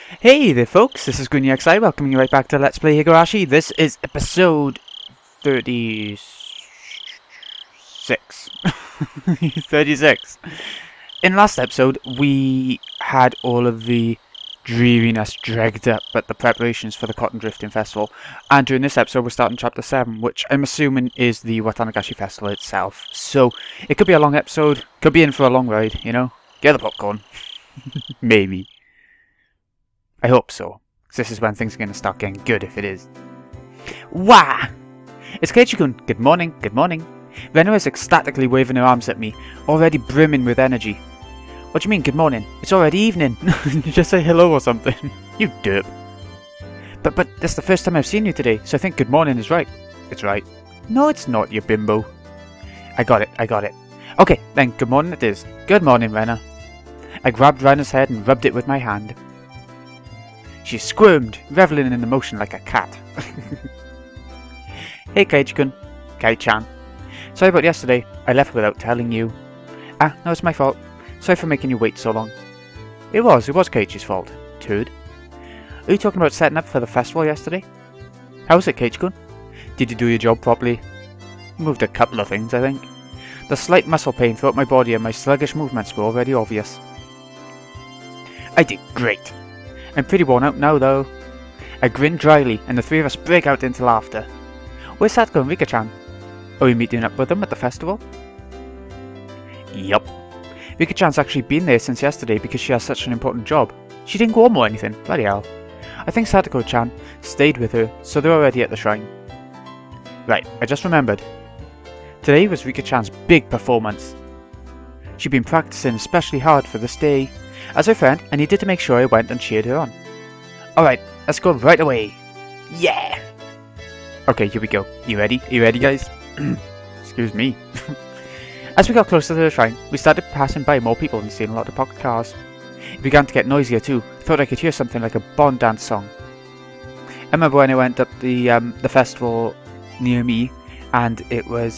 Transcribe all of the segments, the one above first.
Hey there folks, this is GreenyXI welcoming you right back to Let's Play Higurashi. This is episode 36. 36. In last episode, we had all of the dreariness dragged up at the preparations for the Cotton Drifting Festival. And during this episode, we're starting chapter 7, which I'm assuming is the Watanagashi Festival itself. So, it could be a long episode, could be in for a long ride, you know? Get the popcorn. Maybe. I hope so, because this is when things are going to start getting good if it is. Wah! It's Keiichi-kun. Good morning, good morning. Rena is ecstatically waving her arms at me, already brimming with energy. What do you mean, good morning? It's already evening. Just say hello or something. You derp. But that's the first time I've seen you today, so I think good morning is right. It's right. No, it's not, you bimbo. I got it. Okay, then good morning it is. Good morning, Rena. I grabbed Rena's head and rubbed it with my hand. She squirmed, reveling in the motion like a cat. Hey Keiichi-kun. Kei-chan. Sorry about yesterday. I left without telling you. No, it's my fault. Sorry for making you wait so long. It was Keiichi's fault. Turd. Are you talking about setting up for the festival yesterday? How was it, Keiichi-kun? Did you do your job properly? You moved a couple of things, I think. The slight muscle pain throughout my body and my sluggish movements were already obvious. I did great. I'm pretty worn out now, though. I grinned dryly, and the three of us break out into laughter. Where's Satoko and Rika-chan? Are you meeting up with them at the festival? Yup. Rika-chan's actually been there since yesterday because she has such an important job. She didn't go home or anything, bloody hell. I think Satoko-chan stayed with her, so they're already at the shrine. Right, I just remembered. Today was Rika-chan's big performance. She'd been practicing especially hard for this day. As her friend, I needed to make sure I went and cheered her on. Alright, let's go right away. Yeah! Okay, here we go. You ready? Are you ready, guys? Excuse me. As we got closer to the shrine, we started passing by more people and seeing a lot of pocket cars. It began to get noisier too. I thought I could hear something like a Bond dance song. I remember when I went up the festival near me, and there were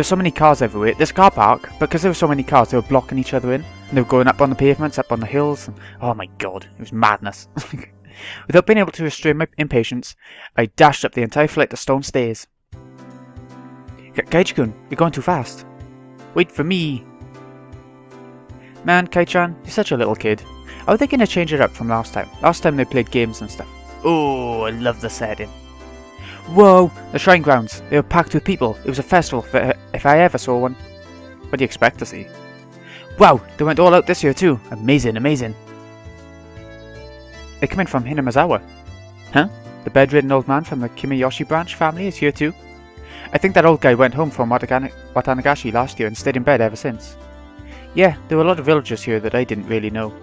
so many cars everywhere. This car park, because there were so many cars, they were blocking each other in. And they were going up on the pavements, up on the hills, and oh my god, it was madness. Without being able to restrain my impatience, I dashed up the entire flight of stone stairs. Keiichi-kun, you're going too fast. Wait for me. Man, Kei-chan, you're such a little kid. How are they going to change it up from last time? Last time they played games and stuff. Oh, I love the setting. Whoa, the shrine grounds. They were packed with people. It was a festival if I ever saw one. What do you expect to see? Wow, they went all out this year too. Amazing, amazing. They're coming from Hinamazawa. Huh? The bedridden old man from the Kimayoshi branch family is here too. I think that old guy went home from Watanagashi last year and stayed in bed ever since. Yeah, there were a lot of villagers here that I didn't really know.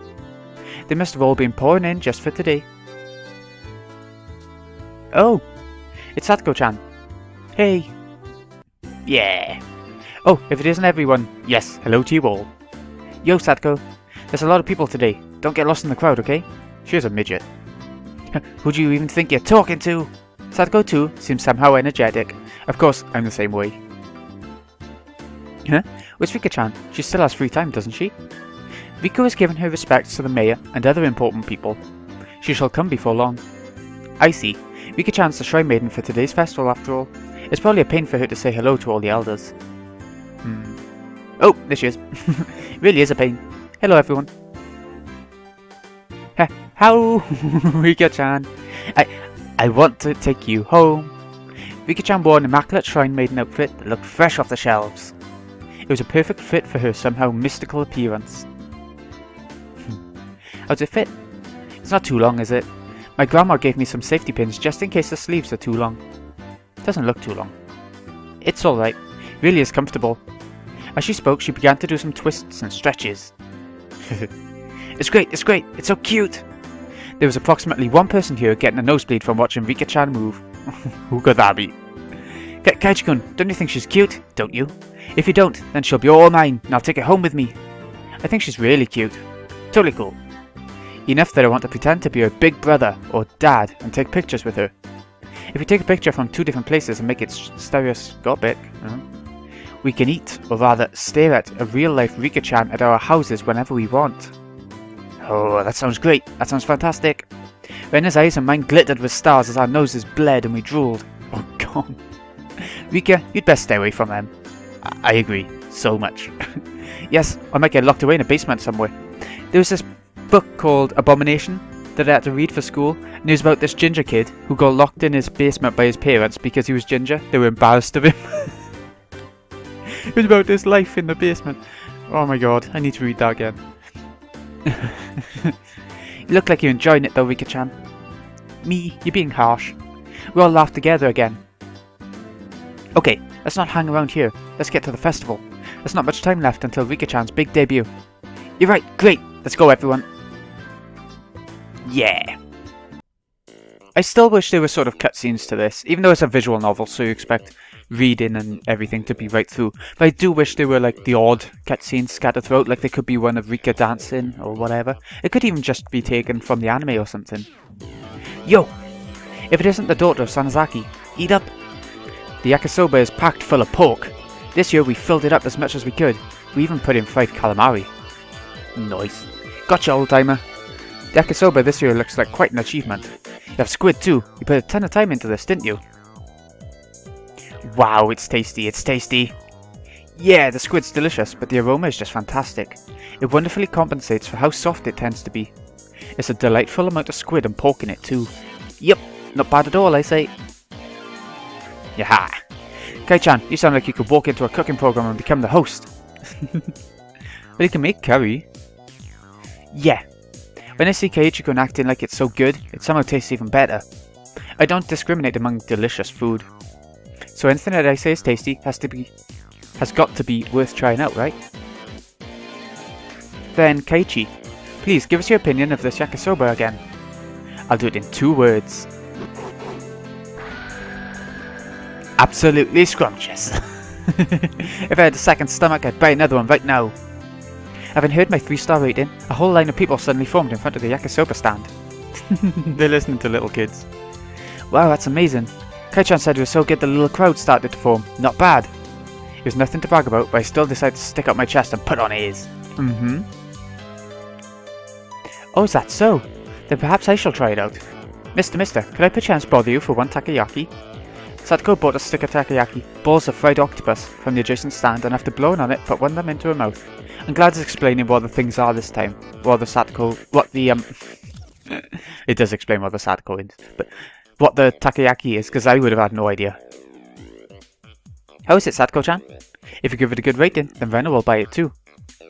They must have all been pouring in just for today. Oh, it's Satoko-chan. Hey. Yeah. Oh, if it isn't everyone, yes, hello to you all. Yo, Satoko. There's a lot of people today. Don't get lost in the crowd, okay? She's a midget. Who do you even think you're talking to? Satoko too seems somehow energetic. Of course, I'm the same way. Huh? Where's Rika-chan? She still has free time, doesn't she? Rika has given her respects to the mayor and other important people. She shall come before long. I see. Rika-chan's the shrine maiden for today's festival after all. It's probably a pain for her to say hello to all the elders. Oh, there she is. Really is a pain. Hello, everyone. How? Rika-chan. I want to take you home. Rika-chan wore an immaculate shrine maiden outfit that looked fresh off the shelves. It was a perfect fit for her somehow mystical appearance. How's it fit? It's not too long, is it? My grandma gave me some safety pins just in case the sleeves are too long. Doesn't look too long. It's alright. Really is comfortable. As she spoke, she began to do some twists and stretches. It's great, it's so cute! There was approximately one person here getting a nosebleed from watching Rika-chan move. Who could that be? Keiichi-kun, don't you think she's cute? Don't you? If you don't, then she'll be all mine, and I'll take her home with me. I think she's really cute. Totally cool. Enough that I want to pretend to be her big brother or dad and take pictures with her. If we take a picture from two different places and make it stereoscopic, we can eat, or rather stare at, a real-life Rika-chan at our houses whenever we want. Oh, that sounds great. That sounds fantastic. Rena's eyes and mine glittered with stars as our noses bled and we drooled. Oh god. Rika, you'd best stay away from them. I agree. So much. Yes, I might get locked away in a basement somewhere. There was this book called Abomination that I had to read for school, and it was about this ginger kid who got locked in his basement by his parents because he was ginger. They were embarrassed of him. It was about his life in the basement. Oh my god, I need to read that again. You look like you're enjoying it though, Rika-chan. Me, you're being harsh. We all laughed together again. Okay, let's not hang around here. Let's get to the festival. There's not much time left until Rika-chan's big debut. You're right, great. Let's go, everyone. Yeah. I still wish there were sort of cutscenes to this, even though it's a visual novel, so you expect reading and everything to be right through. But I do wish there were like the odd cutscenes scattered throughout, like there could be one of Rika dancing or whatever. It could even just be taken from the anime or something. Yo! If it isn't the daughter of Sanazaki, eat up! The yakisoba is packed full of pork. This year we filled it up as much as we could. We even put in fried calamari. Nice. Gotcha, old timer. The yakisoba this year looks like quite an achievement. You have squid too. You put a ton of time into this, didn't you? Wow, it's tasty, it's tasty. Yeah, the squid's delicious, but the aroma is just fantastic. It wonderfully compensates for how soft it tends to be. It's a delightful amount of squid and pork in it too. Yep, not bad at all, I say. Yaha! Kei-chan, you sound like you could walk into a cooking program and become the host. But you can make curry. Yeah. When I see Keiichi-kun acting like it's so good, it somehow tastes even better. I don't discriminate among delicious food. So anything that I say is tasty has got to be worth trying out, right? Then Keiichi, please give us your opinion of this yakisoba again. I'll do it in 2 words. Absolutely scrumptious. If I had a second stomach, I'd buy another one right now. Having heard my 3-star rating, a whole line of people suddenly formed in front of the yakisoba stand. They're listening to little kids. Wow, that's amazing. Kei-chan said it was so good the little crowd started to form. Not bad. It was nothing to brag about, but I still decided to stick out my chest and put on ears. Oh, is that so? Then perhaps I shall try it out. Mister, could I perchance bother you for one takoyaki? Sadako bought a stick of takoyaki, balls of fried octopus, from the adjacent stand, and after blowing on it, put one of them into her mouth. I'm glad it's explaining what the things are this time. It does explain what the Sadako is, but what the takoyaki is, because I would have had no idea. How is it, Sadako-chan? If you give it a good rating, then Rena will buy it too.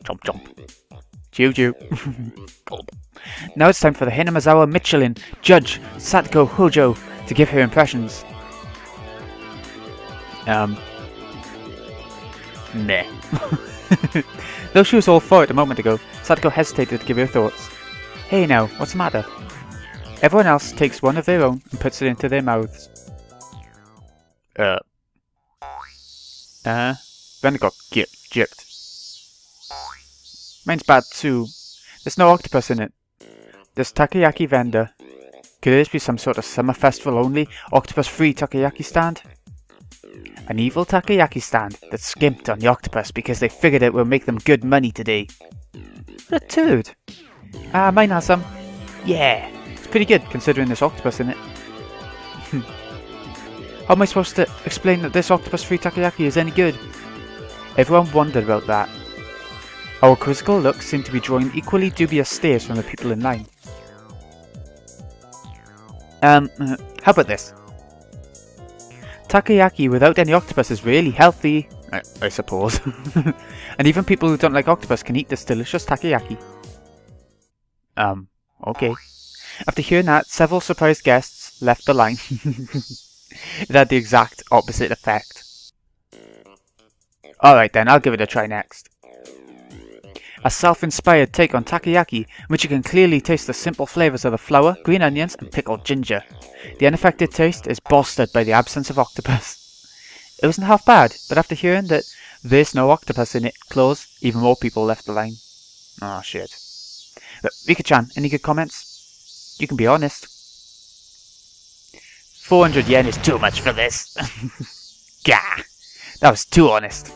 Chomp chomp. Chew chew. Now it's time for the Hinamazawa Michelin judge, Sadako Hojo, to give her impressions. Meh. Though she was all for it a moment ago, Sadako hesitated to give her thoughts. Hey now, what's the matter? Everyone else takes one of their own and puts it into their mouths. Then it got gypped. Mine's bad too. There's no octopus in it. This takoyaki vendor. Could this be some sort of summer festival only, octopus-free takoyaki stand? An evil takoyaki stand that skimped on the octopus because they figured it would make them good money today. What a turd. Mine has some. Yeah, it's pretty good considering there's octopus in it. How am I supposed to explain that this octopus-free takoyaki is any good? Everyone wondered about that. Our quizzical looks seemed to be drawing equally dubious stares from the people in line. How about this? Takoyaki without any octopus is really healthy, I suppose. And even people who don't like octopus can eat this delicious takoyaki. Okay. After hearing that, several surprised guests left the line. It had the exact opposite effect. Alright then, I'll give it a try next. A self-inspired take on takoyaki, in which you can clearly taste the simple flavours of the flour, green onions and pickled ginger. The unaffected taste is bolstered by the absence of octopus. It wasn't half bad, but after hearing that there's no octopus in it clause, even more people left the line. Oh shit. But Rika-chan, any good comments? You can be honest. 400 yen is too much for this. Gah! That was too honest.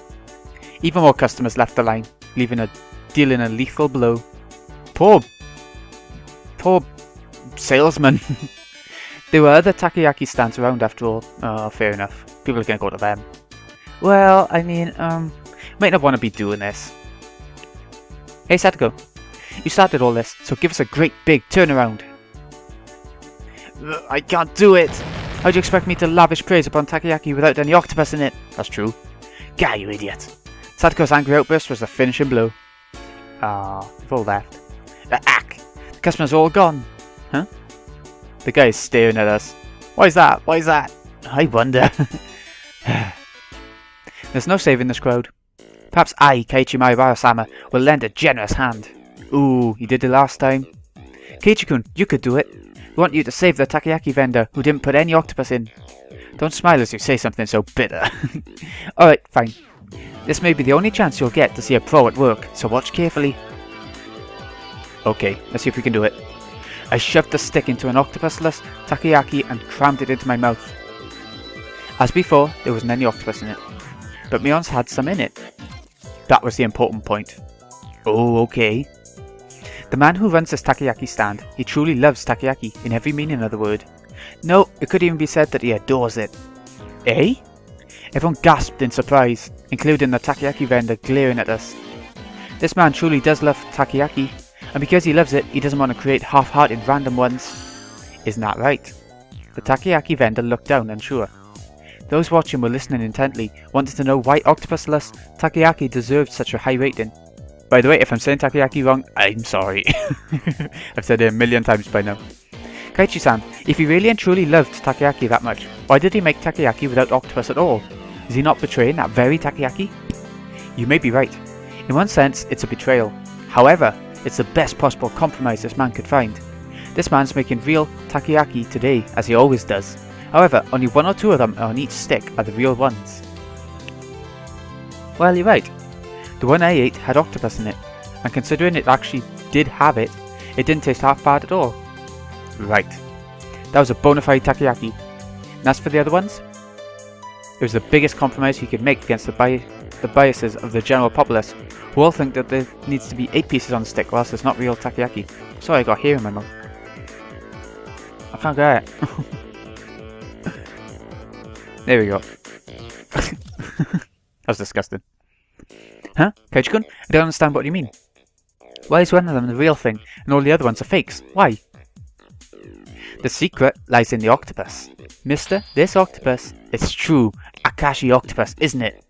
Even more customers left the line, dealing a lethal blow. Poor salesman. There were other takoyaki stands around after all. Oh, fair enough. People are gonna go to them. Well, I mean, might not want to be doing this. Hey Satoko, you started all this, so give us a great big turnaround. I can't do it! How do you expect me to lavish praise upon takoyaki without any octopus in it? That's true. Gah, you idiot. Satoko's angry outburst was the finishing blow. Ah, they've all left. Ack! The customer's all gone. Huh? The guy is staring at us. Why is that? Why is that? I wonder. There's no saving this crowd. Perhaps I, Keiichi Maibara-sama, will lend a generous hand. Ooh, you did it last time. Keiichi-kun, you could do it. We want you to save the takoyaki vendor who didn't put any octopus in. Don't smile as you say something so bitter. Alright, fine. This may be the only chance you'll get to see a pro at work, so watch carefully. Okay, let's see if we can do it. I shoved the stick into an octopusless takoyaki and crammed it into my mouth. As before, there wasn't any octopus in it, but Mion's had some in it. That was the important point. Oh, okay. The man who runs this takoyaki stand, he truly loves takoyaki in every meaning of the word. No, it could even be said that he adores it. Eh? Everyone gasped in surprise, including the takoyaki vendor glaring at us. This man truly does love takoyaki, and because he loves it, he doesn't want to create half-hearted random ones. Isn't that right? The takoyaki vendor looked down, unsure. Those watching were listening intently, wanted to know why octopusless takoyaki deserved such a high rating. By the way, if I'm saying takoyaki wrong, I'm sorry. I've said it a million times by now. Keiichi-san, if he really and truly loved takoyaki that much, why did he make takoyaki without octopus at all? Is he not betraying that very takoyaki? You may be right. In one sense, it's a betrayal. However, it's the best possible compromise this man could find. This man's making real takoyaki today, as he always does. However, only one or two of them on each stick are the real ones. Well, you're right. The one I ate had octopus in it, and considering it actually did have it, it didn't taste half bad at all. Right. That was a bona fide takoyaki. And as for the other ones? It was the biggest compromise he could make against the biases of the general populace, who all think that there needs to be 8 pieces on the stick, or else it's not real takoyaki. Sorry, I got hair in my mouth. I can't get it. There we go. That was disgusting. Huh? Keiichi-kun? I don't understand what you mean. Why is one of them the real thing, and all the other ones are fakes? Why? The secret lies in the octopus. Mister, this octopus, it's true Akashi octopus, isn't it?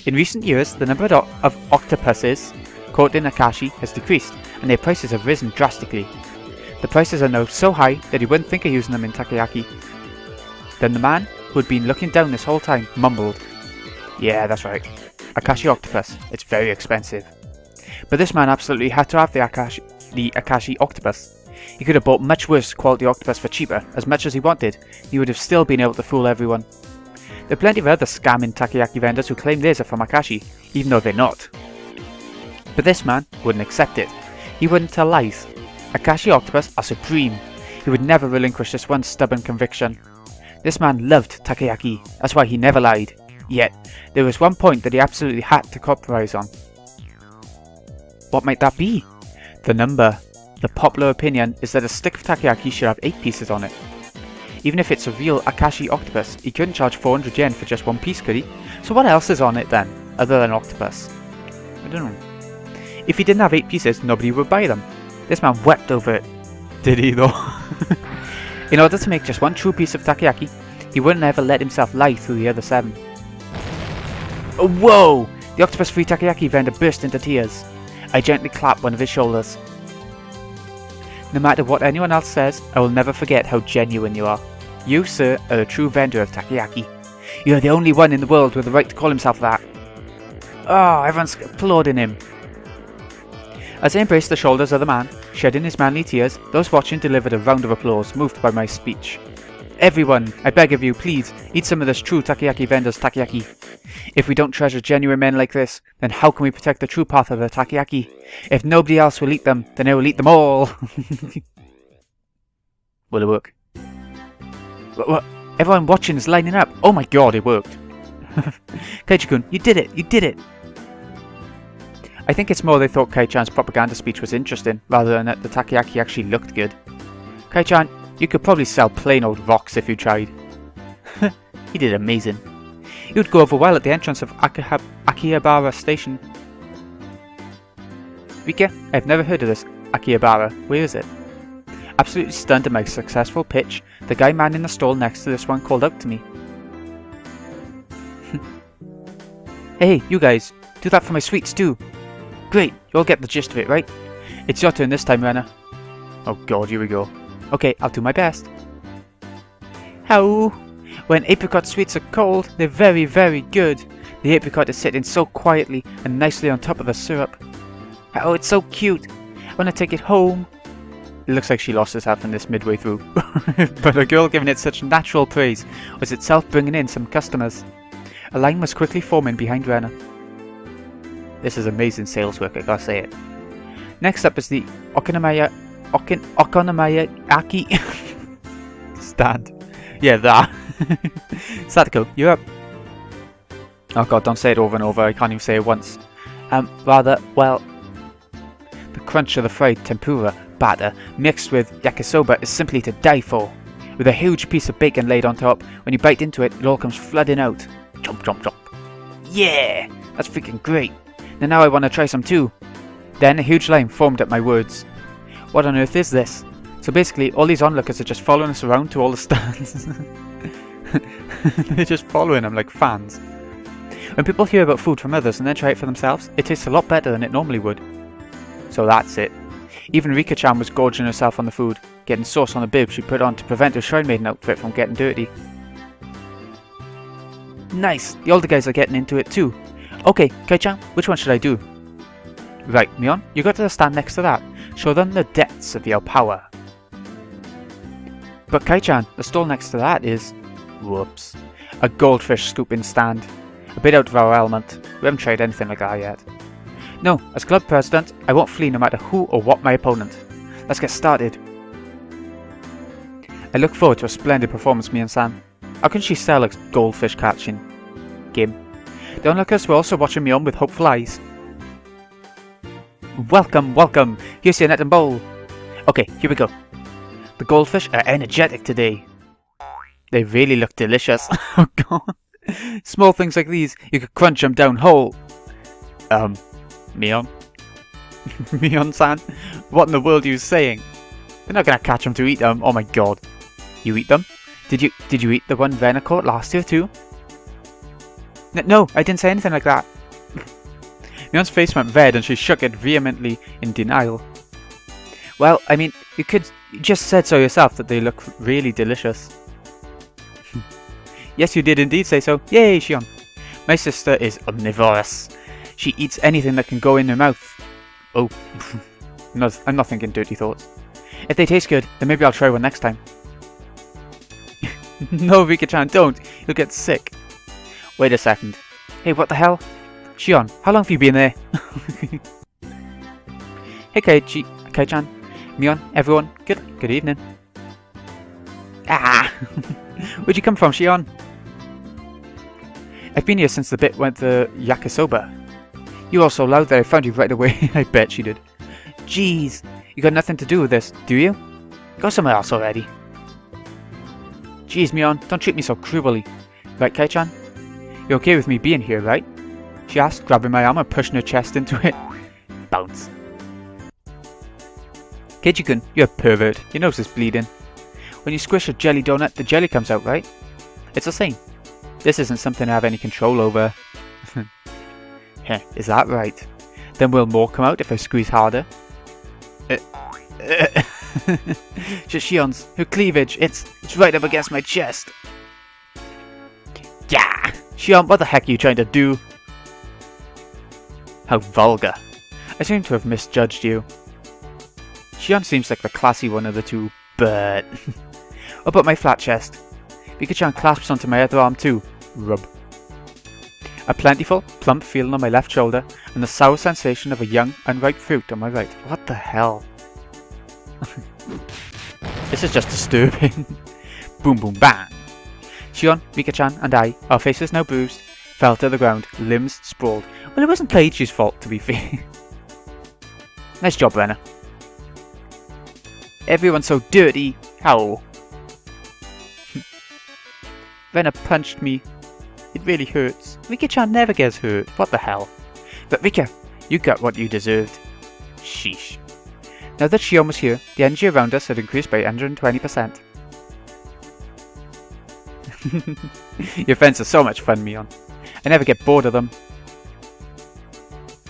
In recent years, the number of octopuses caught in Akashi has decreased, and their prices have risen drastically. The prices are now so high that you wouldn't think of using them in takoyaki. Then the man, who had been looking down this whole time, mumbled. Yeah, that's right. Akashi octopus, it's very expensive. But this man absolutely had to have the Akashi octopus. He could have bought much worse quality octopus for cheaper, as much as he wanted. He would have still been able to fool everyone. There are plenty of other scamming takoyaki vendors who claim theirs are from Akashi, even though they're not. But this man wouldn't accept it. He wouldn't tell lies. Akashi octopus are supreme. He would never relinquish this one stubborn conviction. This man loved takoyaki, that's why he never lied. Yet, there was one point that he absolutely had to compromise on. What might that be? The number. The popular opinion is that a stick of takoyaki should have 8 pieces on it. Even if it's a real Akashi octopus, he couldn't charge 400 yen for just 1 piece, could he? So what else is on it then, other than octopus? I don't know. If he didn't have 8 pieces, nobody would buy them. This man wept over it. Did he though? In order to make just 1 true piece of takoyaki, he wouldn't ever let himself lie through the other 7. Oh, whoa! The octopus-free takoyaki vendor burst into tears. I gently clapped one of his shoulders. No matter what anyone else says, I will never forget how genuine you are. You, sir, are a true vendor of takoyaki. You are the only one in the world with the right to call himself that. Oh, everyone's applauding him. As I embraced the shoulders of the man, shedding his manly tears, those watching delivered a round of applause, moved by my speech. Everyone, I beg of you, please, eat some of this true takoyaki vendor's takoyaki. If we don't treasure genuine men like this, then how can we protect the true path of the takoyaki? If nobody else will eat them, then I will eat them all! Will it work? What? Everyone watching is lining up! Oh my god, it worked! Keiichi-kun, you did it! You did it! I think it's more they thought Kei-chan's propaganda speech was interesting, rather than that the takoyaki actually looked good. Kei-chan, you could probably sell plain old rocks if you tried. He did amazing. He would go over well at the entrance of Akihabara Station. Rika, I've never heard of this Akihabara. Where is it? Absolutely stunned at my successful pitch, the guy manning the stall next to this one called out to me. Hey, you guys, do that for my sweets too. Great, you all get the gist of it, right? It's your turn this time, Renna. Oh god, here we go. Okay, I'll do my best. How? When apricot sweets are cold, they're very, very good. The apricot is sitting so quietly and nicely on top of the syrup. Oh, it's so cute. I want to take it home. It looks like she lost herself in this midway through. But a girl giving it such natural praise was itself bringing in some customers. A line was quickly forming behind Renna. This is amazing sales work, I gotta say it. Next up is the Okonomiyaki stand. Yeah, that. Satoko, you're up. Oh god, don't say it over and over, I can't even say it once. Well, the crunch of the fried tempura batter mixed with yakisoba is simply to die for. With a huge piece of bacon laid on top, when you bite into it, it all comes flooding out. Chomp, chomp, chomp. Yeah, that's freaking great. Now I want to try some too. Then a huge line formed at my words. What on earth is this? So basically, all these onlookers are just following us around to all the stands. They're just following them like fans. When people hear about food from others and then try it for themselves, it tastes a lot better than it normally would. So that's it. Even Rika-chan was gorging herself on the food, getting sauce on the bib she put on to prevent her shrine maiden outfit from getting dirty. Nice! The older guys are getting into it too. Okay, Kei-chan, which one should I do? Right, Mion, you go to the stand next to that. Show them the depths of your power. But Kei-chan, the stall next to that is... Whoops. A goldfish scooping stand. A bit out of our element. We haven't tried anything like that yet. No, as club president, I won't flee no matter who or what my opponent. Let's get started. I look forward to a splendid performance, Mion-san. How can she sell a goldfish catching game? The onlookers were also watching me on with hopeful eyes. Welcome, welcome. Here's your net and bowl. Okay, here we go. The goldfish are energetic today. They really look delicious. Oh god. Small things like these, you could crunch them down whole. Mion? Mion-san? What in the world are you saying? They're not gonna catch them to eat them. Oh my god. You eat them? Did you eat the one Renna caught last year too? No, I didn't say anything like that. Mion's face went red and she shook it vehemently in denial. Well, I mean, you just said so yourself that they look really delicious. Yes, you did indeed say so. Yay, Shion. My sister is omnivorous. She eats anything that can go in her mouth. Oh, no, I'm not thinking dirty thoughts. If they taste good, then maybe I'll try one next time. No, Rika-chan, don't. You'll get sick. Wait a second. Hey, what the hell? Shion, how long have you been there? Hey, Kei-chan, Mion, everyone. Good evening. Ah! Where'd you come from, Shion? I've been here since the bit went the yakisoba. You were so loud that I found you right away. I bet you did. Jeez, you got nothing to do with this, do you? Go somewhere else already. Jeez, Mion, don't treat me so cruelly. Right, Kei-chan? You're okay with me being here, right? She asked, grabbing my arm and pushing her chest into it. Bounce. Keiichi-kun, you're a pervert. Your nose is bleeding. When you squish a jelly donut, the jelly comes out, right? It's the same. This isn't something I have any control over. Is that right? Then will more come out if I squeeze harder? Shion's, her cleavage, it's right up against my chest. Yeah! Shion, what the heck are you trying to do? How vulgar. I seem to have misjudged you. Shion seems like the classy one of the two, but... Up at my flat chest. Rika-chan clasps onto my other arm too. Rub. A plentiful, plump feeling on my left shoulder, and the sour sensation of a young, unripe fruit on my right. What the hell? This is just disturbing. Boom boom bang. Shion, Rika-chan, and I, our faces now bruised, fell to the ground, limbs sprawled. Well, it wasn't Keiichi's fault, to be fair. Nice job, Renna. Everyone's so dirty. How? Rena punched me. It really hurts. Rika-chan never gets hurt. What the hell? But Rika, you got what you deserved. Sheesh. Now that Shion was here, the energy around us had increased by 120%. Your friends are so much fun, Mion. I never get bored of them.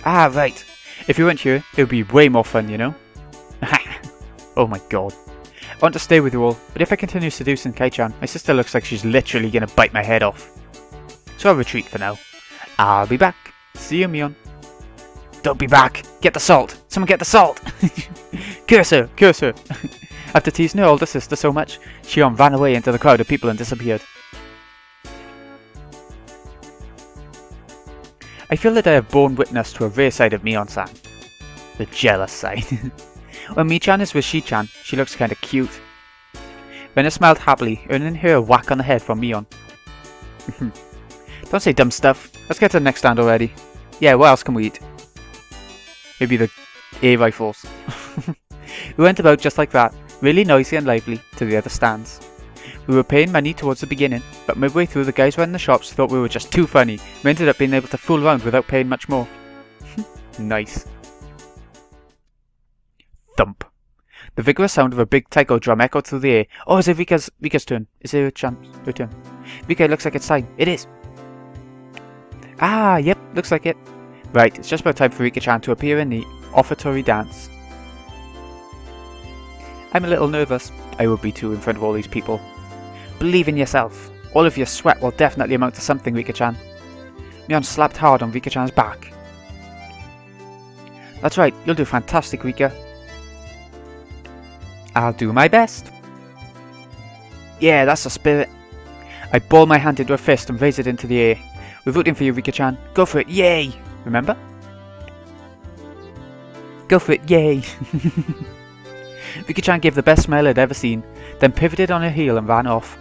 Ah, right. If you weren't here, it would be way more fun, you know? Oh my god. I want to stay with you all, but if I continue seducing Kei-chan, my sister looks like she's literally gonna bite my head off. So I'll retreat for now. I'll be back. See you, Mion. Don't be back! Get the salt! Someone get the salt! Curse her! Curse her! After teasing her older sister so much, Shion ran away into the crowd of people and disappeared. I feel that I have borne witness to a rare side of Mion-san. The jealous side. When Mi-chan is with Shi-chan, she looks kinda cute. Rena smiled happily, earning her a whack on the head from Mion. Don't say dumb stuff. Let's get to the next stand already. Yeah, what else can we eat? Maybe the air rifles. We went about just like that, really noisy and lively, to the other stands. We were paying money towards the beginning, but midway through the guys running the shops thought we were just too funny. We ended up being able to fool around without paying much more. Nice. Thump. The vigorous sound of a big taiko drum echoed through the air. Oh, is it Rika's turn? Is it her turn? Rika, it looks like it's time. It is. Ah, yep, looks like it. Right, it's just about time for Rika-chan to appear in the offertory dance. I'm a little nervous. I would be too in front of all these people. Believe in yourself. All of your sweat will definitely amount to something, Rika-chan. Mion slapped hard on Rika-chan's back. That's right, you'll do fantastic, Rika. I'll do my best. Yeah, that's the spirit. I ball my hand into a fist and raise it into the air. We're rooting for you, Rika-chan. Go for it, yay! Remember? Go for it, yay! Rika-chan gave the best smile I'd ever seen, then pivoted on her heel and ran off.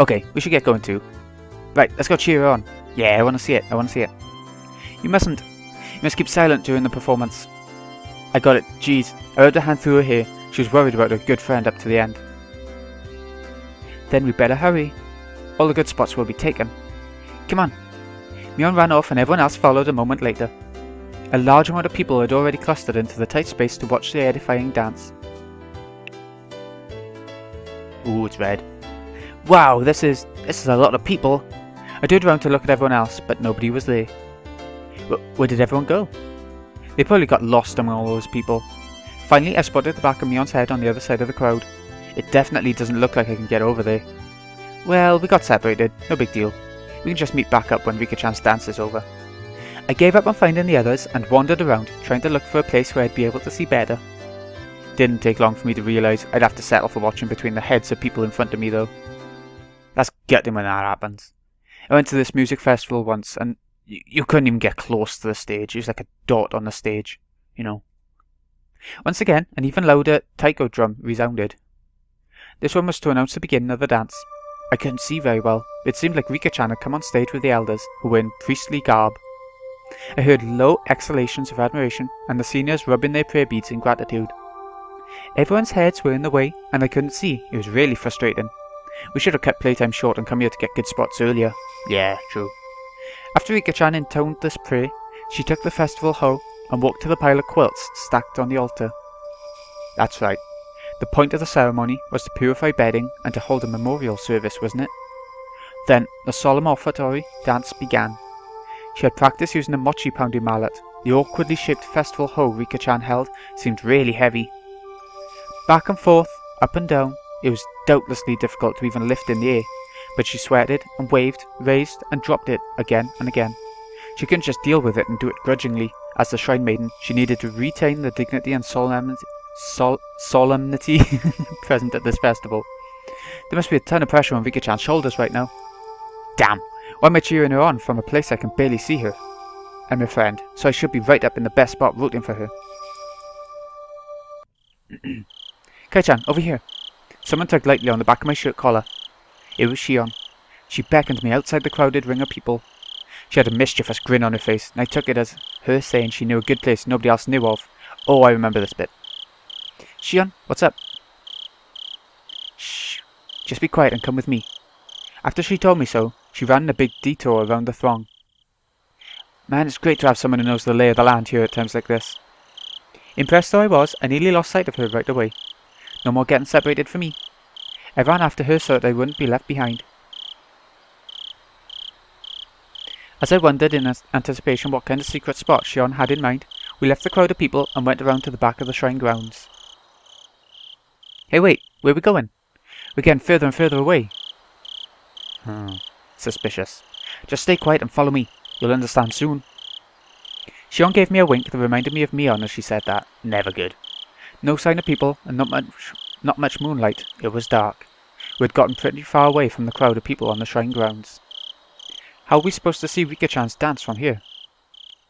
Okay, we should get going too. Right, let's go cheer her on. Yeah, I want to see it. You must keep silent during the performance. I got it, jeez. I rubbed her hand through her hair. She was worried about her good friend up to the end. Then we better hurry. All the good spots will be taken. Come on. Mion ran off and everyone else followed a moment later. A large amount of people had already clustered into the tight space to watch the edifying dance. Ooh, it's red. Wow, this is a lot of people. I turned around to look at everyone else, but nobody was there. Where did everyone go? They probably got lost among all those people. Finally, I spotted the back of Mion's head on the other side of the crowd. It definitely doesn't look like I can get over there. Well, we got separated, no big deal. We can just meet back up when Rika-chan's dance is over. I gave up on finding the others and wandered around, trying to look for a place where I'd be able to see better. Didn't take long for me to realise I'd have to settle for watching between the heads of people in front of me though. That's gutting when that happens. I went to this music festival once and you couldn't even get close to the stage. It was like a dot on the stage, you know. Once again, an even louder taiko drum resounded. This one was to announce the beginning of the dance. I couldn't see very well. It seemed like Rika-chan had come on stage with the elders, who were in priestly garb. I heard low exhalations of admiration, and the seniors rubbing their prayer beads in gratitude. Everyone's heads were in the way, and I couldn't see. It was really frustrating. We should have kept playtime short and come here to get good spots earlier. Yeah, true. After Rika-chan intoned this prayer, she took the festival hoe and walked to the pile of quilts stacked on the altar. That's right. The point of the ceremony was to purify bedding and to hold a memorial service, wasn't it? Then, the solemn offertory dance began. She had practiced using a mochi pounding mallet. The awkwardly shaped festival hoe Rika-chan held seemed really heavy. Back and forth, up and down, it was doubtlessly difficult to even lift in the air, but she sweated and waved, raised and dropped it again and again. She couldn't just deal with it and do it grudgingly. As the shrine maiden, she needed to retain the dignity and solemnity present at this festival. There must be a ton of pressure on Rika-chan's shoulders right now. Damn, why am I cheering her on from a place I can barely see her? I'm her friend, so I should be right up in the best spot rooting for her. Kei-chan, over here. Someone tugged lightly on the back of my shirt collar. It was Shion. She beckoned me outside the crowded ring of people. She had a mischievous grin on her face, and I took it as her saying she knew a good place nobody else knew of. Oh, I remember this bit. Shion, what's up? Shh. Just be quiet and come with me. After she told me so, she ran a big detour around the throng. Man, it's great to have someone who knows the lay of the land here at times like this. Impressed though I was, I nearly lost sight of her right away. No more getting separated from me. I ran after her so that I wouldn't be left behind. As I wondered in anticipation what kind of secret spot Shion had in mind, we left the crowd of people and went around to the back of the shrine grounds. Hey wait, where are we going? We're getting further and further away. Suspicious. Just stay quiet and follow me. You'll understand soon. Shion gave me a wink that reminded me of Mion as she said that. Never good. No sign of people and not much moonlight. It was dark. We had gotten pretty far away from the crowd of people on the shrine grounds. How are we supposed to see Rika-chan's dance from here?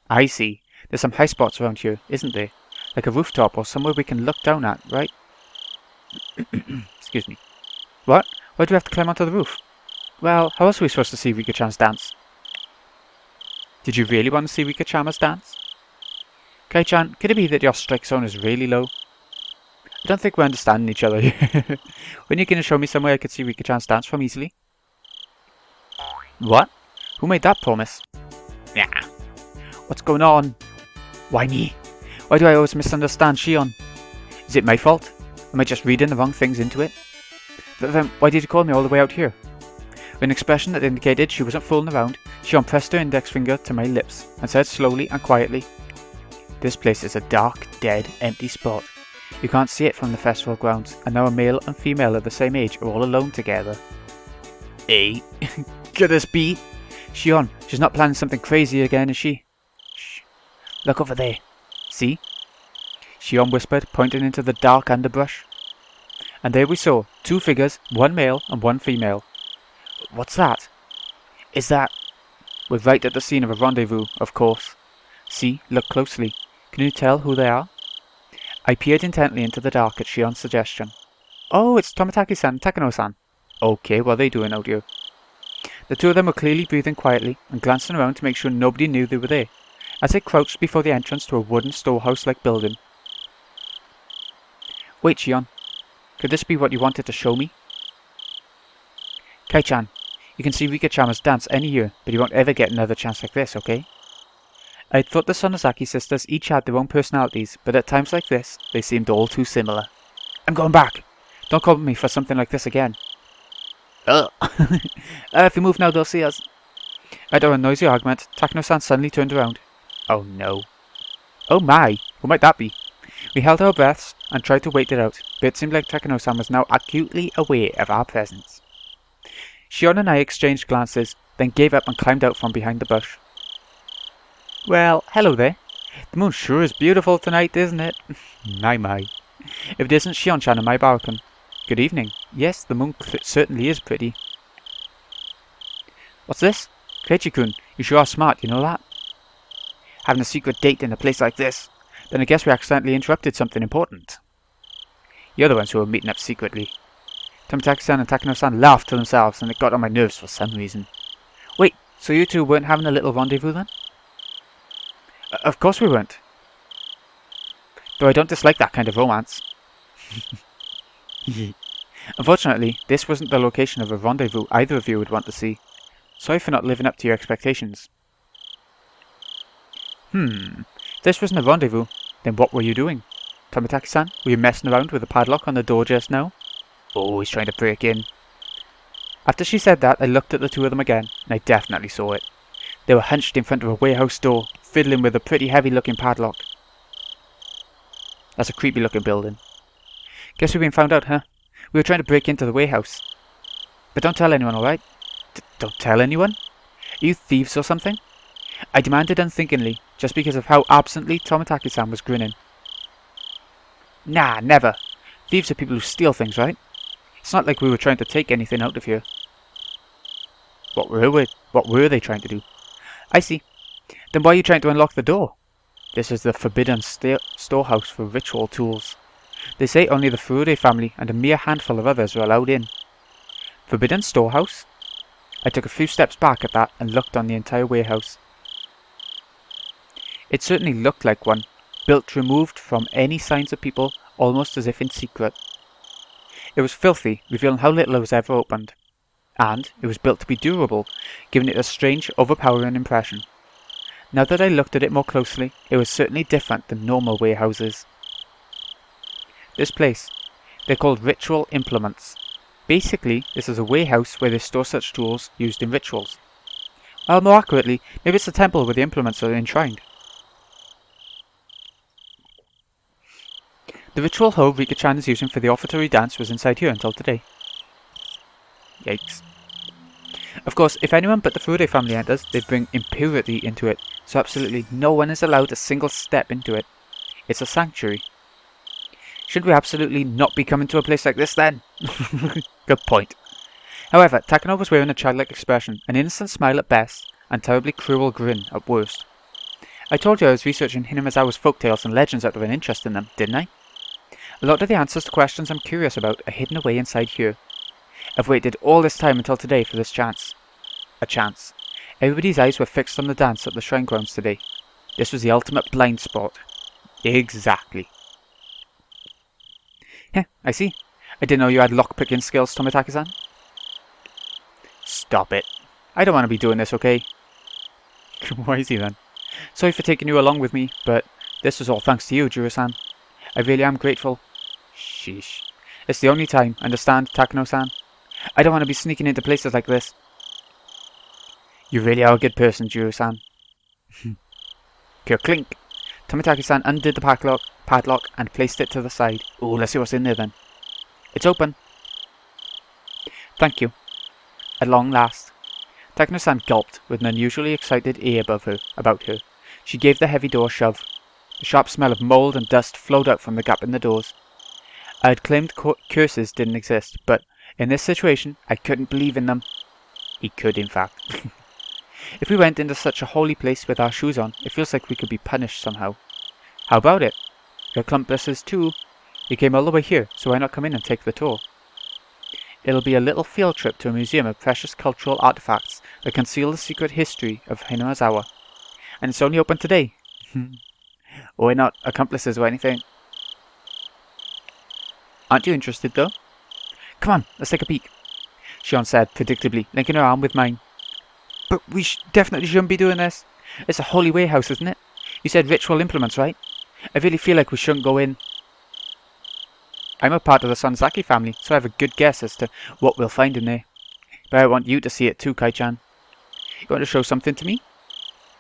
I see. There's some high spots around here, isn't there? Like a rooftop or somewhere we can look down at, right? Excuse me. What? Why do we have to climb onto the roof? Well, how else are we supposed to see Rika-chan's dance? Did you really want to see Rika-chan's dance? Keiichi-chan, could it be that your strike zone is really low? I don't think we're understanding each other here. When are you going to show me somewhere I could see Rika-chan's dance from easily? What? Who made that promise? Yeah. What's going on? Why me? Why do I always misunderstand Shion? Is it my fault? Am I just reading the wrong things into it? Then why did you call me all the way out here? With an expression that indicated she wasn't fooling around, Shion pressed her index finger to my lips and said slowly and quietly, "This place is a dark, dead, empty spot. You can't see it from the festival grounds, and now a male and female of the same age are all alone together." Eh? Could this be? Shion, she's not planning something crazy again, is she? Shh. Look over there. See? Shion whispered, pointing into the dark underbrush. And there we saw 2 figures, 1 male and 1 female. What's that? Is that... We're right at the scene of a rendezvous, of course. See, look closely. Can you tell who they are? I peered intently into the dark at Shion's suggestion. Oh, it's Tomitaki-san and Takano-san. Okay, what are they doing out here? The 2 of them were clearly breathing quietly and glancing around to make sure nobody knew they were there, as they crouched before the entrance to a wooden storehouse-like building. Wait, Shion. Could this be what you wanted to show me? Keiichi-chan, you can see Rika-chan's dance any year, but you won't ever get another chance like this, okay? I had thought the Sonozaki sisters each had their own personalities, but at times like this, they seemed all too similar. I'm going back! Don't call me for something like this again. Ugh. If we move now, they'll see us. At our noisy argument, Takano-san suddenly turned around. Oh no. Oh my, who might that be? We held our breaths and tried to wait it out, but it seemed like Takano-san was now acutely aware of our presence. Shion and I exchanged glances, then gave up and climbed out from behind the bush. Well, hello there. The moon sure is beautiful tonight, isn't it? My. If it isn't Shion-chan and my Barakun. Good evening. Yes, the moon certainly is pretty. What's this? Keiichi-kun, you sure are smart, you know that? Having a secret date in a place like this? Then I guess we accidentally interrupted something important. You're the ones who were meeting up secretly. Tomitaki-san and Takano-san laughed to themselves and it got on my nerves for some reason. Wait, so you 2 weren't having a little rendezvous then? Of course we weren't. Though I don't dislike that kind of romance. Unfortunately, this wasn't the location of a rendezvous either of you would want to see. Sorry for not living up to your expectations. If this wasn't a rendezvous, then what were you doing? Tomitaki-san, were you messing around with the padlock on the door just now? Oh, he's trying to break in. After she said that, I looked at the 2 of them again, and I definitely saw it. They were hunched in front of a warehouse door, fiddling with a pretty heavy-looking padlock. That's a creepy-looking building. Guess we've been found out, huh? We were trying to break into the warehouse. But don't tell anyone, alright? Don't tell anyone? Are you thieves or something? I demanded unthinkingly, just because of how absently Tomitaki-san was grinning. Nah, never. Thieves are people who steal things, right? It's not like we were trying to take anything out of here. What were they trying to do? I see. Then why are you trying to unlock the door? This is the forbidden storehouse for ritual tools. They say only the Furude family and a mere handful of others are allowed in. Forbidden storehouse? I took a few steps back at that and looked on the entire warehouse. It certainly looked like one, built removed from any signs of people almost as if in secret. It was filthy, revealing how little it was ever opened. And it was built to be durable, giving it a strange, overpowering impression. Now that I looked at it more closely, it was certainly different than normal warehouses. This place, they're called ritual implements. Basically, this is a warehouse where they store such tools used in rituals. Well, more accurately, maybe it's a temple where the implements are enshrined. The ritual hoe Rika-chan is using for the offertory dance was inside here until today. Yikes. Of course, if anyone but the Furude family enters, they bring impurity into it, so absolutely no one is allowed a single step into it. It's a sanctuary. Should we absolutely not be coming to a place like this then? Good point. However, Takano was wearing a childlike expression, an innocent smile at best, and terribly cruel grin at worst. I told you I was researching Hinamizawa's folktales and legends out of an interest in them, didn't I? A lot of the answers to questions I'm curious about are hidden away inside here. I've waited all this time until today for this chance. A chance. Everybody's eyes were fixed on the dance at the shrine grounds today. This was the ultimate blind spot. Exactly. Heh, I see. I didn't know you had lock-picking skills, Tomitaki-san. Stop it. I don't want to be doing this, okay? Why is he then? Sorry for taking you along with me, but this was all thanks to you, Jiro-san. I really am grateful. Sheesh. It's the only time, understand, Takano-san? I don't want to be sneaking into places like this. You really are a good person, Jiro-san. Pure clink. Tomitaki-san undid the padlock and placed it to the side. Ooh, let's see what's in there then. It's open. Thank you. At long last. Takano-san gulped with an unusually excited air about her. She gave the heavy door a shove. The sharp smell of mould and dust flowed out from the gap in the doors. I had claimed curses didn't exist, but in this situation, I couldn't believe in them. He could, in fact. If we went into such a holy place with our shoes on, it feels like we could be punished somehow. How about it? Your Clumpusses too. You came all the way here, so why not come in and take the tour? It'll be a little field trip to a museum of precious cultural artifacts that conceal the secret history of Hinamizawa. And it's only open today. We're not accomplices or anything. Aren't you interested though? Come on, let's take a peek, Shion said, predictably, linking her arm with mine. But we definitely shouldn't be doing this. It's a holy warehouse, isn't it? You said ritual implements, right? I really feel like we shouldn't go in. I'm a part of the Sonzaki family, so I have a good guess as to what we'll find in there. But I want you to see it too, Kai-chan. You want to show something to me?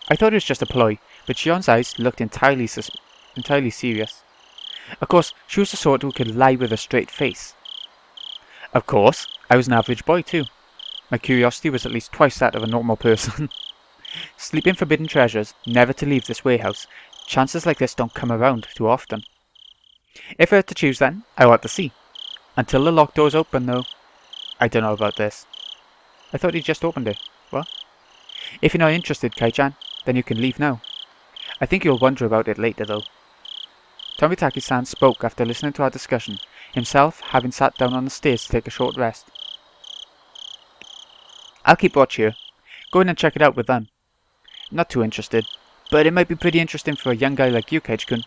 I thought it was just a ploy, but Shion's eyes looked entirely serious. Of course, she was the sort who could lie with a straight face. Of course, I was an average boy too. My curiosity was at least twice that of a normal person. Sleeping forbidden treasures, never to leave this warehouse. Chances like this don't come around too often. If I had to choose then, I want to see. Until the locked door's open though. I don't know about this. I thought he just opened it. What? If you're not interested, Kai-chan, then you can leave now. I think you'll wonder about it later though. Tomitaki-san spoke after listening to our discussion, himself having sat down on the stairs to take a short rest. I'll keep watch here. Go in and check it out with them. Not too interested, but it might be pretty interesting for a young guy like you, Keiichi-kun.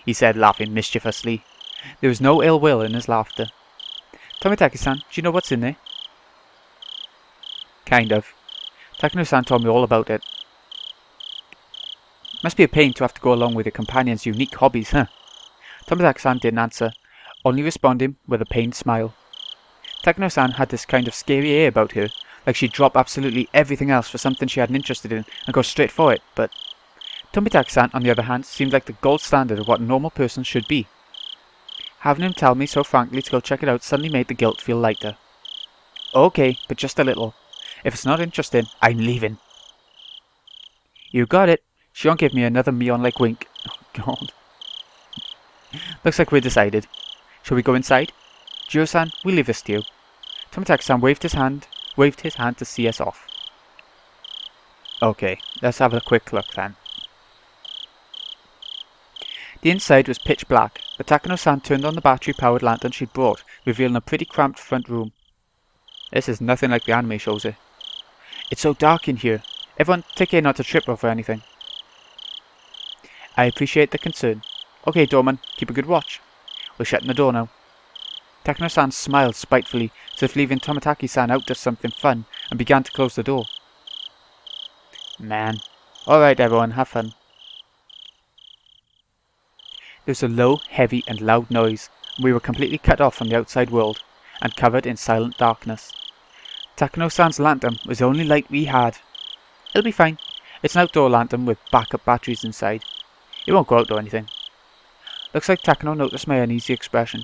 He said, laughing mischievously. There was no ill will in his laughter. Tomitaki-san, do you know what's in there? Kind of. Takano-san told me all about it. Must be a pain to have to go along with your companion's unique hobbies, huh? Tomitaki-san didn't answer, only responding with a pained smile. Takano-san had this kind of scary air about her, like she'd drop absolutely everything else for something she hadn't interested in and go straight for it, but Tomitaki-san, on the other hand, seemed like the gold standard of what a normal person should be. Having him tell me so frankly to go check it out suddenly made the guilt feel lighter. Okay, but just a little. If it's not interesting, I'm leaving. You got it. Shion gave me another Mion-like wink. Oh, God. Looks like we're decided. Shall we go inside? Jiro-san, we'll leave this to you. Tomitaki-san waved his hand to see us off. Okay, let's have a quick look then. The inside was pitch black, but Takano-san turned on the battery-powered lantern she'd brought, revealing a pretty cramped front room. This is nothing like the anime shows it. It's so dark in here. Everyone take care not to trip over anything. I appreciate the concern. Okay, doorman, keep a good watch. We're shutting the door now. Takano-san smiled spitefully, as if leaving Tomotaki-san out does something fun, and began to close the door. Man. Alright everyone, have fun. There was a low, heavy and loud noise, and we were completely cut off from the outside world, and covered in silent darkness. Takano-san's lantern was the only light we had. It'll be fine. It's an outdoor lantern with backup batteries inside. It won't go out or anything. Looks like Takano noticed my uneasy expression.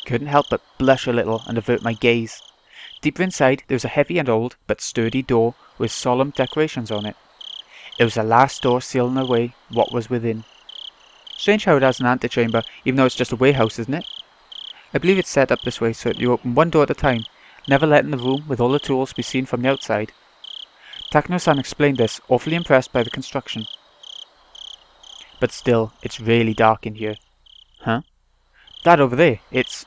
Couldn't help but blush a little and avert my gaze. Deeper inside there was a heavy and old but sturdy door with solemn decorations on it. It was the last door sealing away what was within. Strange how it has an antechamber even though it's just a warehouse, isn't it? I believe it's set up this way so that you open one door at a time, never letting the room with all the tools be seen from the outside. Takano-san explained this, awfully impressed by the construction. But still, it's really dark in here. Huh? That over there, it's...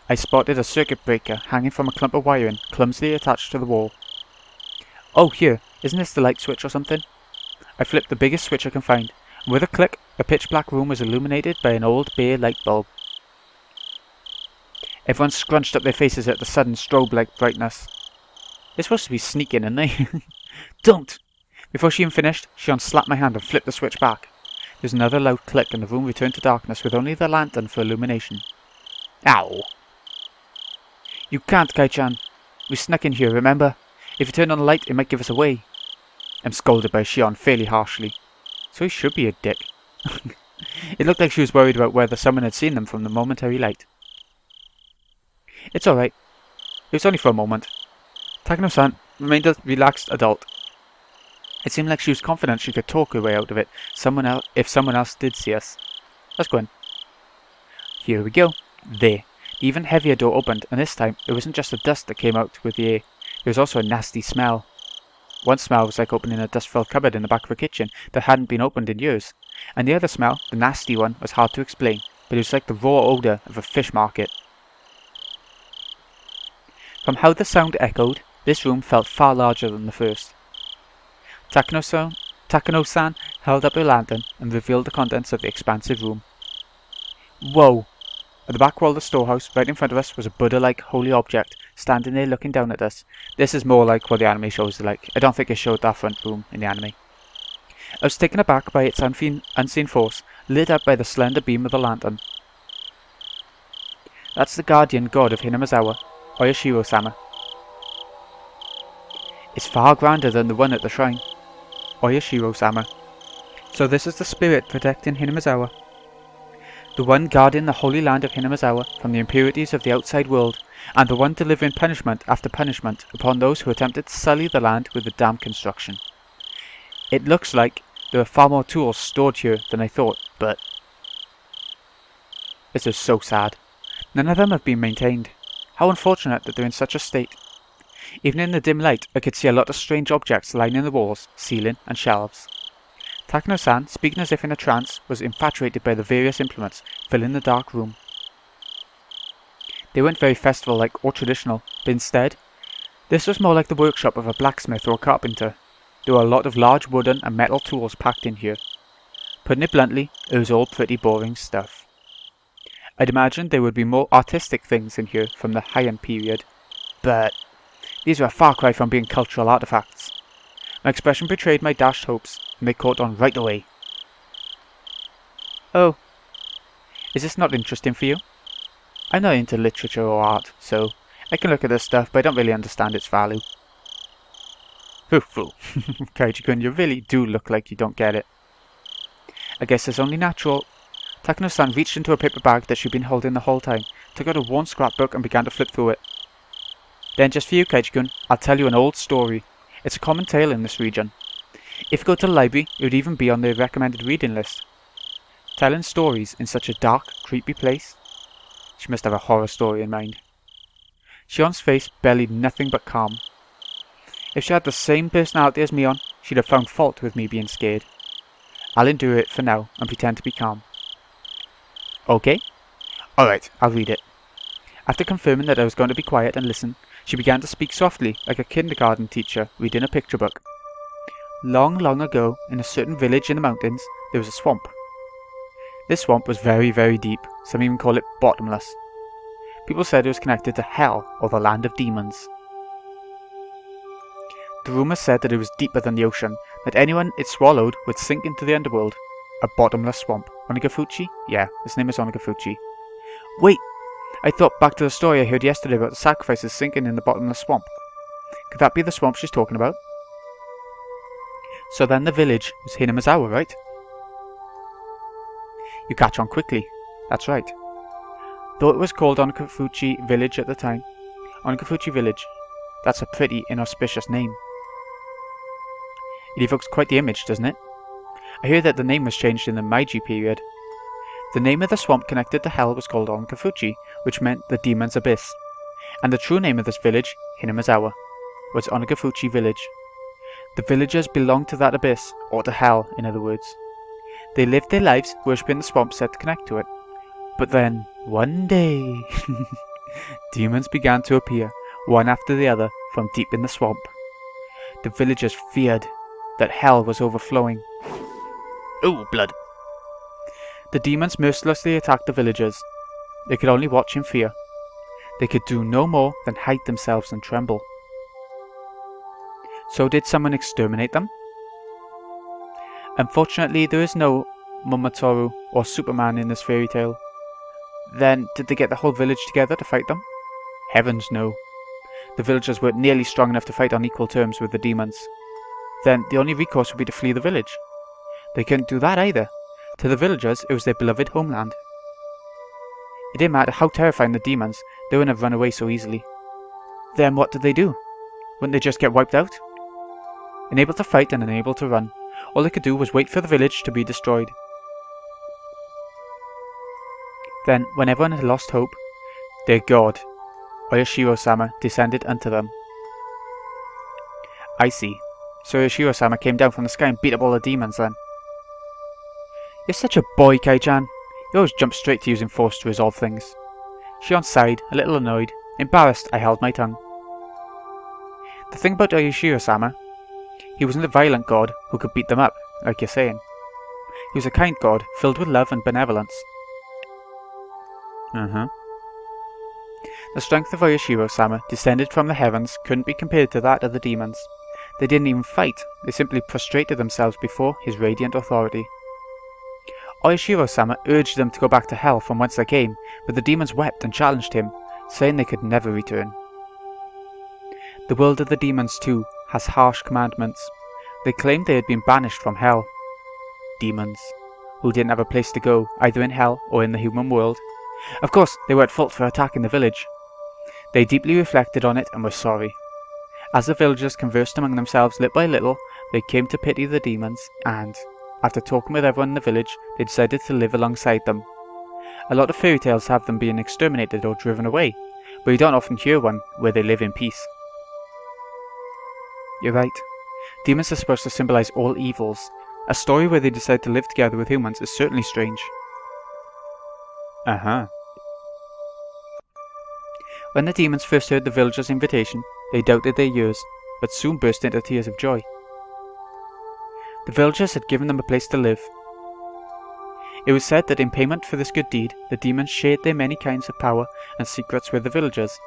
I spotted a circuit breaker hanging from a clump of wiring clumsily attached to the wall. Oh, here, isn't this the light switch or something? I flipped the biggest switch I can find, and with a click, a pitch-black room was illuminated by an old bare light bulb. Everyone scrunched up their faces at the sudden strobe-like brightness. They're supposed to be sneaking, aren't they? Don't! Before she even finished, Shion slapped my hand and flipped the switch back. There was another loud click and the room returned to darkness with only the lantern for illumination. Ow! You can't, Keiichi-chan. We snuck in here, remember? If you turn on the light, it might give us away. I'm scolded by Shion fairly harshly. So he should be a dick. It looked like she was worried about whether someone had seen them from the momentary light. It's alright. It was only for a moment. Takano-san remained a relaxed adult. It seemed like she was confident she could talk her way out of it if someone else did see us. Let's go in. Here we go. There. The even heavier door opened, and this time it wasn't just the dust that came out with the air. There was also a nasty smell. One smell was like opening a dust-filled cupboard in the back of a kitchen that hadn't been opened in years. And the other smell, the nasty one, was hard to explain, but it was like the raw odour of a fish market. From how the sound echoed, this room felt far larger than the first. Takano-san held up her lantern and revealed the contents of the expansive room. Whoa! At the back wall of the storehouse, right in front of us, was a Buddha-like holy object, standing there looking down at us. This is more like what the anime shows are like. I don't think it showed that front room in the anime. I was taken aback by its unseen force, lit up by the slender beam of the lantern. That's the guardian god of Hinamizawa, Oyashiro-sama. It's far grander than the one at the shrine. Oyashiro-sama. So this is the spirit protecting Hinamizawa. The one guarding the holy land of Hinamizawa from the impurities of the outside world, and the one delivering punishment after punishment upon those who attempted to sully the land with the damned construction. It looks like there are far more tools stored here than I thought, but... This is so sad. None of them have been maintained. How unfortunate that they're in such a state. Even in the dim light, I could see a lot of strange objects lining the walls, ceiling, and shelves. Takano-san, speaking as if in a trance, was infatuated by the various implements filling the dark room. They weren't very festival-like or traditional, but instead, this was more like the workshop of a blacksmith or a carpenter. There were a lot of large wooden and metal tools packed in here. Putting it bluntly, it was all pretty boring stuff. I'd imagined there would be more artistic things in here from the Heian period, but these were a far cry from being cultural artifacts. My expression betrayed my dashed hopes, and they caught on right away. Oh, is this not interesting for you? I'm not into literature or art, so I can look at this stuff, but I don't really understand its value. Foo-foo. Keiichi-kun, you really do look like you don't get it. I guess it's only natural. Takano-san reached into a paper bag that she'd been holding the whole time, took out a worn scrapbook and began to flip through it. Then just for you, Keiichi-kun, I'll tell you an old story. It's a common tale in this region. If you go to the library, it would even be on their recommended reading list. Telling stories in such a dark, creepy place? She must have a horror story in mind. Shion's face bellied nothing but calm. If she had the same personality as Mion, she'd have found fault with me being scared. I'll endure it for now and pretend to be calm. Okay? Alright, I'll read it. After confirming that I was going to be quiet and listen, she began to speak softly like a kindergarten teacher reading a picture book. Long, long ago, in a certain village in the mountains, there was a swamp. This swamp was very, very deep. Some even call it bottomless. People said it was connected to Hell, or the land of demons. The rumours said that it was deeper than the ocean, that anyone it swallowed would sink into the underworld. A bottomless swamp. Onagafuchi? Yeah, his name is Onagafuchi. Wait! I thought back to the story I heard yesterday about the sacrifices sinking in the bottomless swamp. Could that be the swamp she's talking about? So then the village was Hinamizawa, right? You catch on quickly. That's right. Though it was called Onagafuchi Village at the time. Onagafuchi Village. That's a pretty inauspicious name. It evokes quite the image, doesn't it? I hear that the name was changed in the Meiji period. The name of the swamp connected to Hell was called Onagafuchi, which meant the Demon's Abyss. And the true name of this village, Hinamizawa, was Onagafuchi Village. The villagers belonged to that abyss, or to Hell, in other words. They lived their lives worshipping the swamp set to connect to it. But then, one day, demons began to appear, one after the other, from deep in the swamp. The villagers feared that Hell was overflowing. Ooh, blood! The demons mercilessly attacked the villagers. They could only watch in fear. They could do no more than hide themselves and tremble. So did someone exterminate them? Unfortunately, there is no Momotaro or Superman in this fairy tale. Then, did they get the whole village together to fight them? Heavens no. The villagers weren't nearly strong enough to fight on equal terms with the demons. Then, the only recourse would be to flee the village. They couldn't do that either. To the villagers, it was their beloved homeland. It didn't matter how terrifying the demons, they wouldn't have run away so easily. Then what did they do? Wouldn't they just get wiped out? Unable to fight and unable to run, all they could do was wait for the village to be destroyed. Then, when everyone had lost hope, their god, Oyashiro-sama, descended unto them. I see. So Oyashiro-sama came down from the sky and beat up all the demons then. You're such a boy, Kei-chan. You always jump straight to using force to resolve things. Shion sighed, a little annoyed. Embarrassed, I held my tongue. The thing about Oyashiro-sama, he wasn't a violent god who could beat them up, like you're saying. He was a kind god, filled with love and benevolence. The strength of Oyashiro-sama, descended from the heavens, couldn't be compared to that of the demons. They didn't even fight, they simply prostrated themselves before his radiant authority. Oyashiro-sama urged them to go back to Hell from whence they came, but the demons wept and challenged him, saying they could never return. The world of the demons, too, has harsh commandments. They claimed they had been banished from Hell. Demons, who didn't have a place to go, either in Hell or in the human world. Of course, they were at fault for attacking the village. They deeply reflected on it and were sorry. As the villagers conversed among themselves little by little, they came to pity the demons, and, after talking with everyone in the village, they decided to live alongside them. A lot of fairy tales have them being exterminated or driven away, but you don't often hear one where they live in peace. You're right. Demons are supposed to symbolize all evils. A story where they decide to live together with humans is certainly strange. When the demons first heard the villagers' invitation, they doubted their ears, but soon burst into tears of joy. The villagers had given them a place to live. It was said that in payment for this good deed, the demons shared their many kinds of power and secrets with the villagers.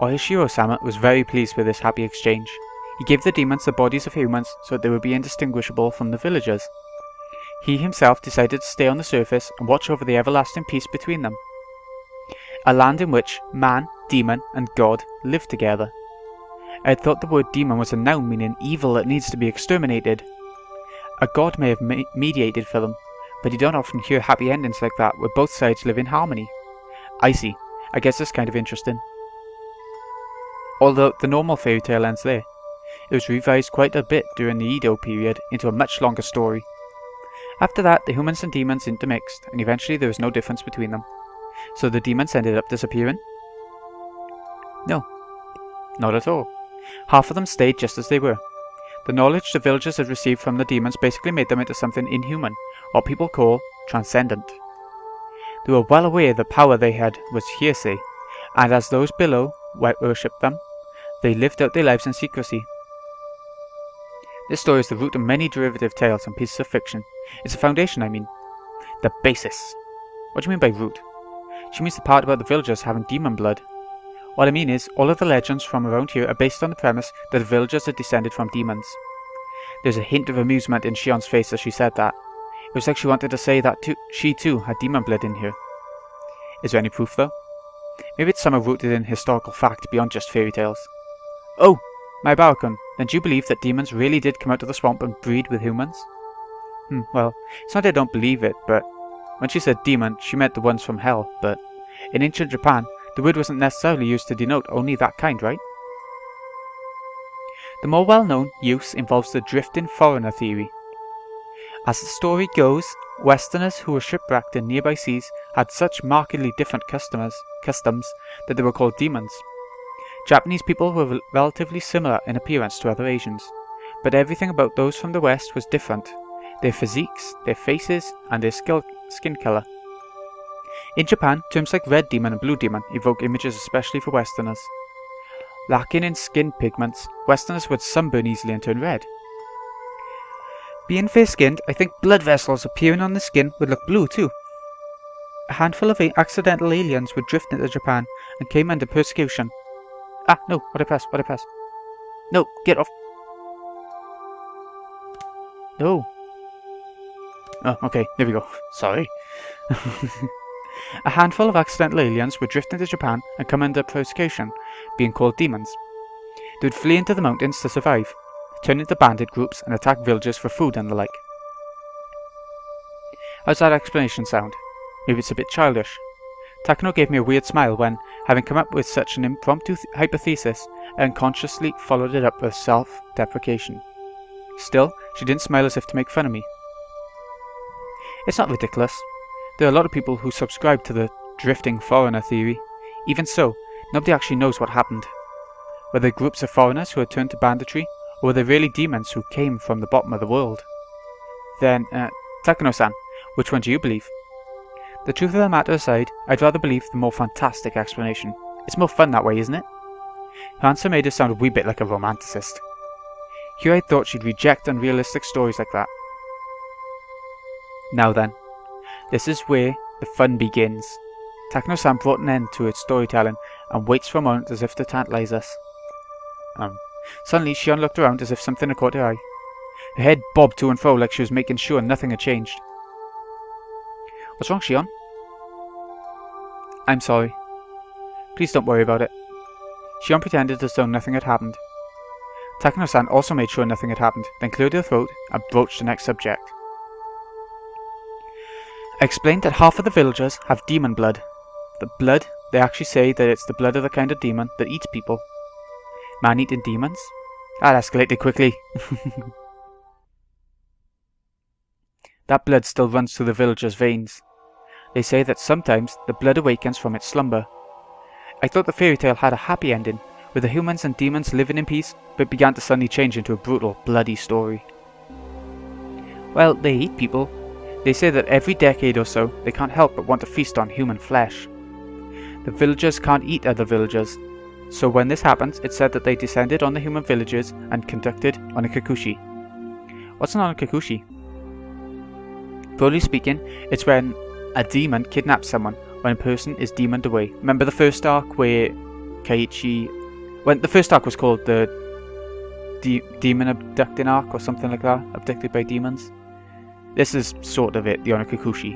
Oyashiro-sama was very pleased with this happy exchange. He gave the demons the bodies of humans so that they would be indistinguishable from the villagers. He himself decided to stay on the surface and watch over the everlasting peace between them. A land in which man, demon, and god lived together. I had thought the word demon was a noun meaning evil that needs to be exterminated. A god may have mediated for them, but you don't often hear happy endings like that where both sides live in harmony. I see. I guess that's kind of interesting. Although the normal fairy tale ends there, it was revised quite a bit during the Edo period into a much longer story. After that, the humans and demons intermixed, and eventually there was no difference between them. So the demons ended up disappearing? No, not at all. Half of them stayed just as they were. The knowledge the villagers had received from the demons basically made them into something inhuman, what people call transcendent. They were well aware the power they had was hearsay, and as those below worshipped them, they lived out their lives in secrecy. This story is the root of many derivative tales and pieces of fiction. It's the foundation, I mean. The basis. What do you mean by root? She means the part about the villagers having demon blood. What I mean is, all of the legends from around here are based on the premise that the villagers are descended from demons. There's a hint of amusement in Shion's face as she said that. It was like she wanted to say that she too had demon blood in here. Is there any proof though? Maybe it's somehow rooted in historical fact beyond just fairy tales. Oh, my Barakun, then do you believe that demons really did come out of the swamp and breed with humans? Well, it's not that I don't believe it, but when she said demon, she meant the ones from hell, but in ancient Japan, the word wasn't necessarily used to denote only that kind, right? The more well-known use involves the drifting foreigner theory. As the story goes, Westerners who were shipwrecked in nearby seas had such markedly different customs that they were called demons. Japanese people were relatively similar in appearance to other Asians, but everything about those from the West was different. Their physiques, their faces, and their skin colour. In Japan, terms like red demon and blue demon evoke images especially for Westerners. Lacking in skin pigments, Westerners would sunburn easily and turn red. Being fair-skinned, I think blood vessels appearing on the skin would look blue too. A handful of accidental aliens would drift into Japan and came under persecution. Ah, no, what I press? No, get off. No. Oh, okay, there we go. Sorry. A handful of accidental aliens would drift into Japan and come under persecution, being called demons. They would flee into the mountains to survive, turn into bandit groups and attack villages for food and the like. How's that explanation sound? Maybe it's a bit childish. Takano gave me a weird smile when, having come up with such an impromptu hypothesis, I unconsciously followed it up with self-deprecation. Still, she didn't smile as if to make fun of me. It's not ridiculous. There are a lot of people who subscribe to the drifting foreigner theory. Even so, nobody actually knows what happened. Were they groups of foreigners who had turned to banditry, or were they really demons who came from the bottom of the world? Then, Takano-san, which one do you believe? The truth of the matter aside, I'd rather believe the more fantastic explanation. It's more fun that way, isn't it? Her answer made her sound a wee bit like a romanticist. Here I thought she'd reject unrealistic stories like that. Now then, this is where the fun begins. Takano-san brought an end to its storytelling and waits for a moment as if to tantalize us. Suddenly Shion looked around as if something had caught her eye. Her head bobbed to and fro like she was making sure nothing had changed. What's wrong, Shion? I'm sorry. Please don't worry about it. Shion pretended as though nothing had happened. Takano-san also made sure nothing had happened, then cleared her throat and broached the next subject. I explained that half of the villagers have demon blood. The blood, they actually say that it's the blood of the kind of demon that eats people. Man-eating demons? That escalated quickly. That blood still runs through the villagers' veins. They say that sometimes the blood awakens from its slumber. I thought the fairy tale had a happy ending, with the humans and demons living in peace, but began to suddenly change into a brutal, bloody story. Well, they eat people. They say that every decade or so, they can't help but want to feast on human flesh. The villagers can't eat other villagers, so when this happens, it's said that they descended on the human villagers and conducted onikakushi. What's an onikakushi? Broadly speaking, it's when a demon kidnaps someone, when a person is demoned away. Remember the first arc where Keiichi... When the first arc was called the demon abducting arc or something like that, abducted by demons. This is sort of it, the onikakushi.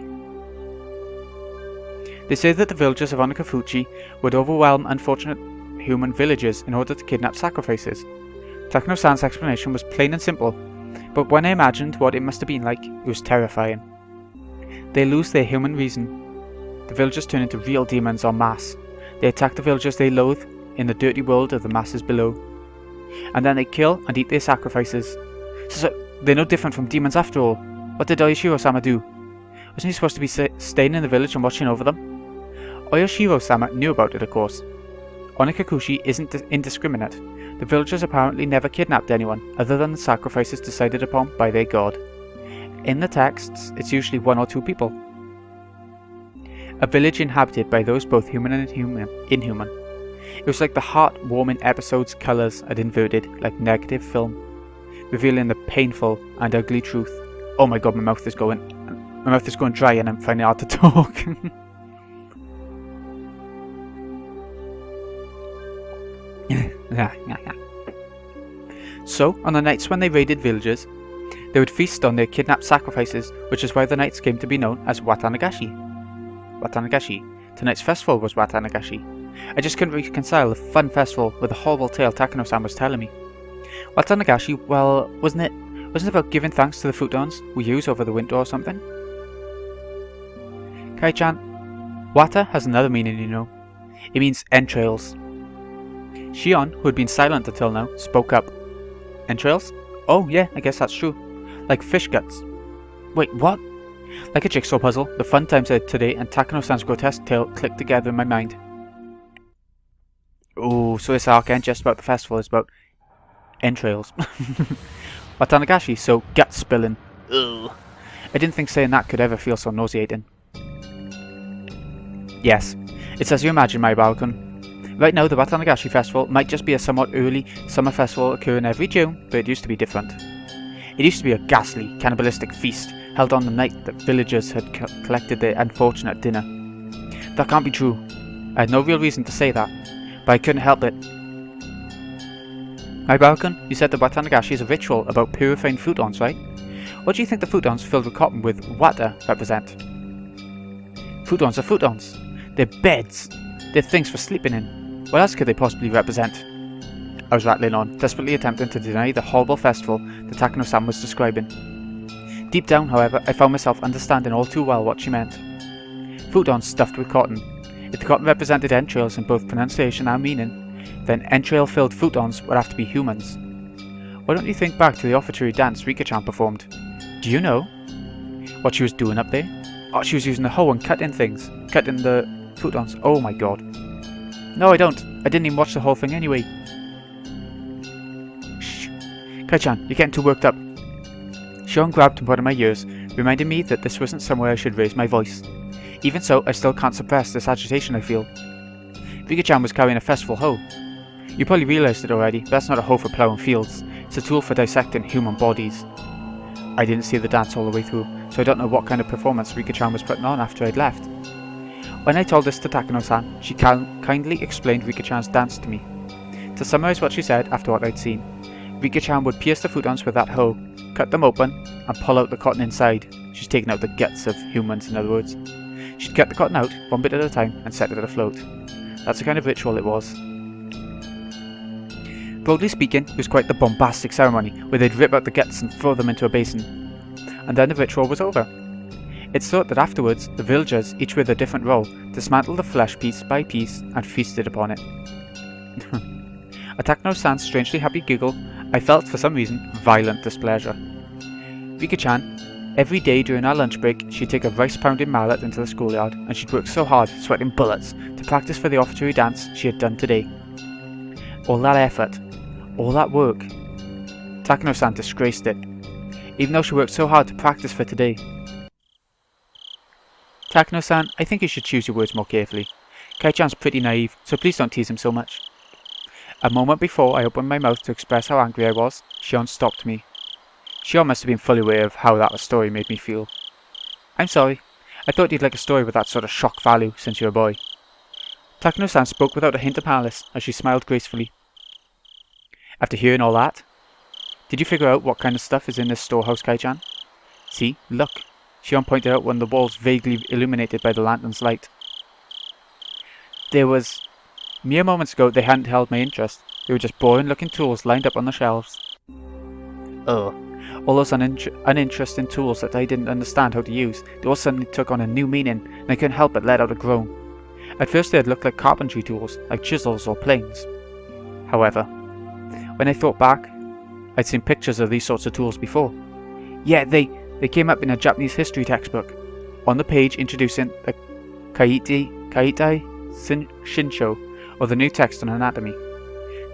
They say that the villagers of Onikafuchi would overwhelm unfortunate human villagers in order to kidnap sacrifices. Takano-san's explanation was plain and simple, but when I imagined what it must have been like, it was terrifying. They lose their human reason. The villagers turn into real demons en masse. They attack the villagers they loathe in the dirty world of the masses below. And then they kill and eat their sacrifices. So they're no different from demons after all. What did Oyashiro-sama do? Wasn't he supposed to be staying in the village and watching over them? Oyashiro-sama knew about it, of course. Onikakushi isn't indiscriminate. The villagers apparently never kidnapped anyone other than the sacrifices decided upon by their god. In the texts, it's usually one or two people. A village inhabited by those both human and inhuman. It was like the heart-warming episode's colours had inverted, like negative film. revealing the painful and ugly truth. Oh my god, my mouth is going dry and I'm finding it hard to talk. So, on the nights when they raided villages, they would feast on their kidnapped sacrifices, which is why the nights came to be known as Watanagashi. Tonight's festival was Watanagashi. I just couldn't reconcile the fun festival with the horrible tale Takano-san was telling me. Watanagashi, well, wasn't it about giving thanks to the futons we use over the winter or something? Kai-chan, Wata has another meaning, you know. It means entrails. Shion, who had been silent until now, spoke up. Entrails? Oh yeah, I guess that's true. Like fish guts. Wait, what? Like a jigsaw puzzle, the fun times I had today and Takano-san's grotesque tale clicked together in my mind. Oh, so this arc ain't just about the festival, it's about entrails. Watanagashi, so gut spilling. Ugh. I didn't think saying that could ever feel so nauseating. Yes, it's as you imagine, my Balkan. Right now, the Watanagashi festival might just be a somewhat early summer festival occurring every June, but it used to be different. It used to be a ghastly, cannibalistic feast held on the night that villagers had collected their unfortunate dinner. That can't be true. I had no real reason to say that, but I couldn't help it. My Balkan, you said the Watanagashi is a ritual about purifying futons, right? What do you think the futons filled with cotton with wata represent? Futons are futons. They're beds. They're things for sleeping in. What else could they possibly represent? I was rattling on, desperately attempting to deny the horrible festival that Takano-san was describing. Deep down, however, I found myself understanding all too well what she meant. Futons stuffed with cotton. If the cotton represented entrails in both pronunciation and meaning, then entrail-filled futons would have to be humans. Why don't you think back to the offertory dance Rika-chan performed? Do you know what she was doing up there? Oh, she was using the hoe and cutting the futons. Oh my god. No, I don't. I didn't even watch the whole thing anyway. Shh. Kai-chan, you're getting too worked up. Shion grabbed one of my ears, reminding me that this wasn't somewhere I should raise my voice. Even so, I still can't suppress this agitation I feel. Rika-chan was carrying a festival hoe. You probably realised it already, but that's not a hoe for ploughing fields. It's a tool for dissecting human bodies. I didn't see the dance all the way through, so I don't know what kind of performance Rika-chan was putting on after I'd left. When I told this to Takano-san, she kindly explained Rika-chan's dance to me. To summarise what she said after what I'd seen, Rika-chan would pierce the futons with that hoe, cut them open, and pull out the cotton inside. She's taking out the guts of humans, in other words. She'd cut the cotton out, one bit at a time, and set it afloat. That's the kind of ritual it was. Broadly speaking, it was quite the bombastic ceremony, where they'd rip out the guts and throw them into a basin. And then the ritual was over. It's thought that afterwards, the villagers, each with a different role, dismantled the flesh piece by piece and feasted upon it. At Takano-san's strangely happy giggle, I felt, for some reason, violent displeasure. Rika-chan, every day during our lunch break, she'd take a rice-pounding mallet into the schoolyard, and she'd work so hard, sweating bullets, to practice for the offertory dance she had done today. All that effort, all that work. Takano-san disgraced it, even though she worked so hard to practice for today. Takano-san, I think you should choose your words more carefully. Kai-chan's pretty naive, so please don't tease him so much. A moment before I opened my mouth to express how angry I was, Shion stopped me. Shion must have been fully aware of how that story made me feel. I'm sorry. I thought you'd like a story with that sort of shock value since you're a boy. Takano-san spoke without a hint of malice as she smiled gracefully. After hearing all that, did you figure out what kind of stuff is in this storehouse, Kai-chan? See, look. Shion pointed out one of the walls vaguely illuminated by the lantern's light. There was... Mere moments ago they hadn't held my interest. They were just boring-looking tools lined up on the shelves. Ugh. All those uninteresting tools that I didn't understand how to use, they all suddenly took on a new meaning, and I couldn't help but let out a groan. At first they had looked like carpentry tools, like chisels or planes. However, when I thought back, I'd seen pictures of these sorts of tools before. Yeah, they came up in a Japanese history textbook, on the page introducing the Keiichi and Shion, or the new text on anatomy.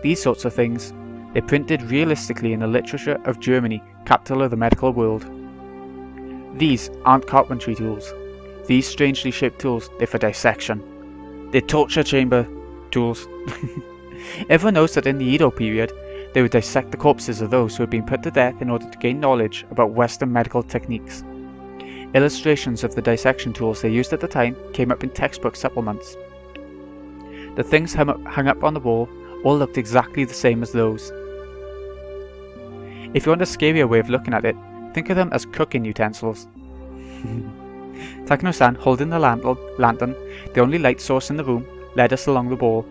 These sorts of things, they're printed realistically in the literature of Germany, capital of the medical world. These aren't carpentry tools. These strangely shaped tools, they're for dissection. They're torture chamber tools. Everyone knows that in the Edo period, They would dissect the corpses of those who had been put to death in order to gain knowledge about Western medical techniques. Illustrations of the dissection tools they used at the time came up in textbook supplements. The things hung up on the wall all looked exactly the same as those. If you want a scarier way of looking at it, think of them as cooking utensils. Takano-san, holding the lantern, the only light source in the room, led us along the wall.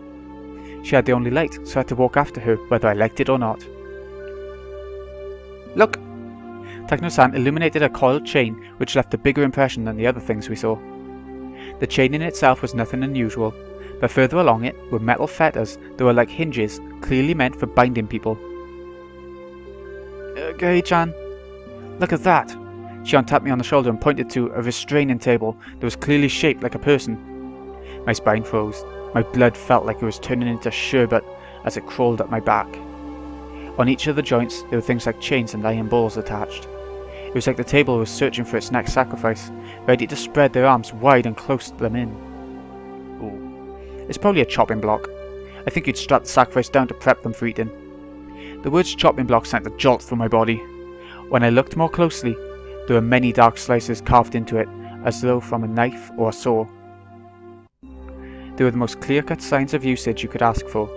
She had the only light, so I had to walk after her whether I liked it or not. Look! Takano-san illuminated a coiled chain which left a bigger impression than the other things we saw. The chain in itself was nothing unusual, but further along it were metal fetters that were like hinges, clearly meant for binding people. Keiichi-chan, look at that! Shion tapped me on the shoulder and pointed to a restraining table that was clearly shaped like a person. My spine froze. My blood felt like it was turning into sherbet as it crawled up my back. On each of the joints there were things like chains and iron balls attached. It was like the table was searching for its next sacrifice, ready to spread their arms wide and close them in. Ooh. It's probably a chopping block. I think you'd strap the sacrifice down to prep them for eating. The words chopping block sent a jolt through my body. When I looked more closely, there were many dark slices carved into it, as though from a knife or a saw. They were the most clear-cut signs of usage you could ask for.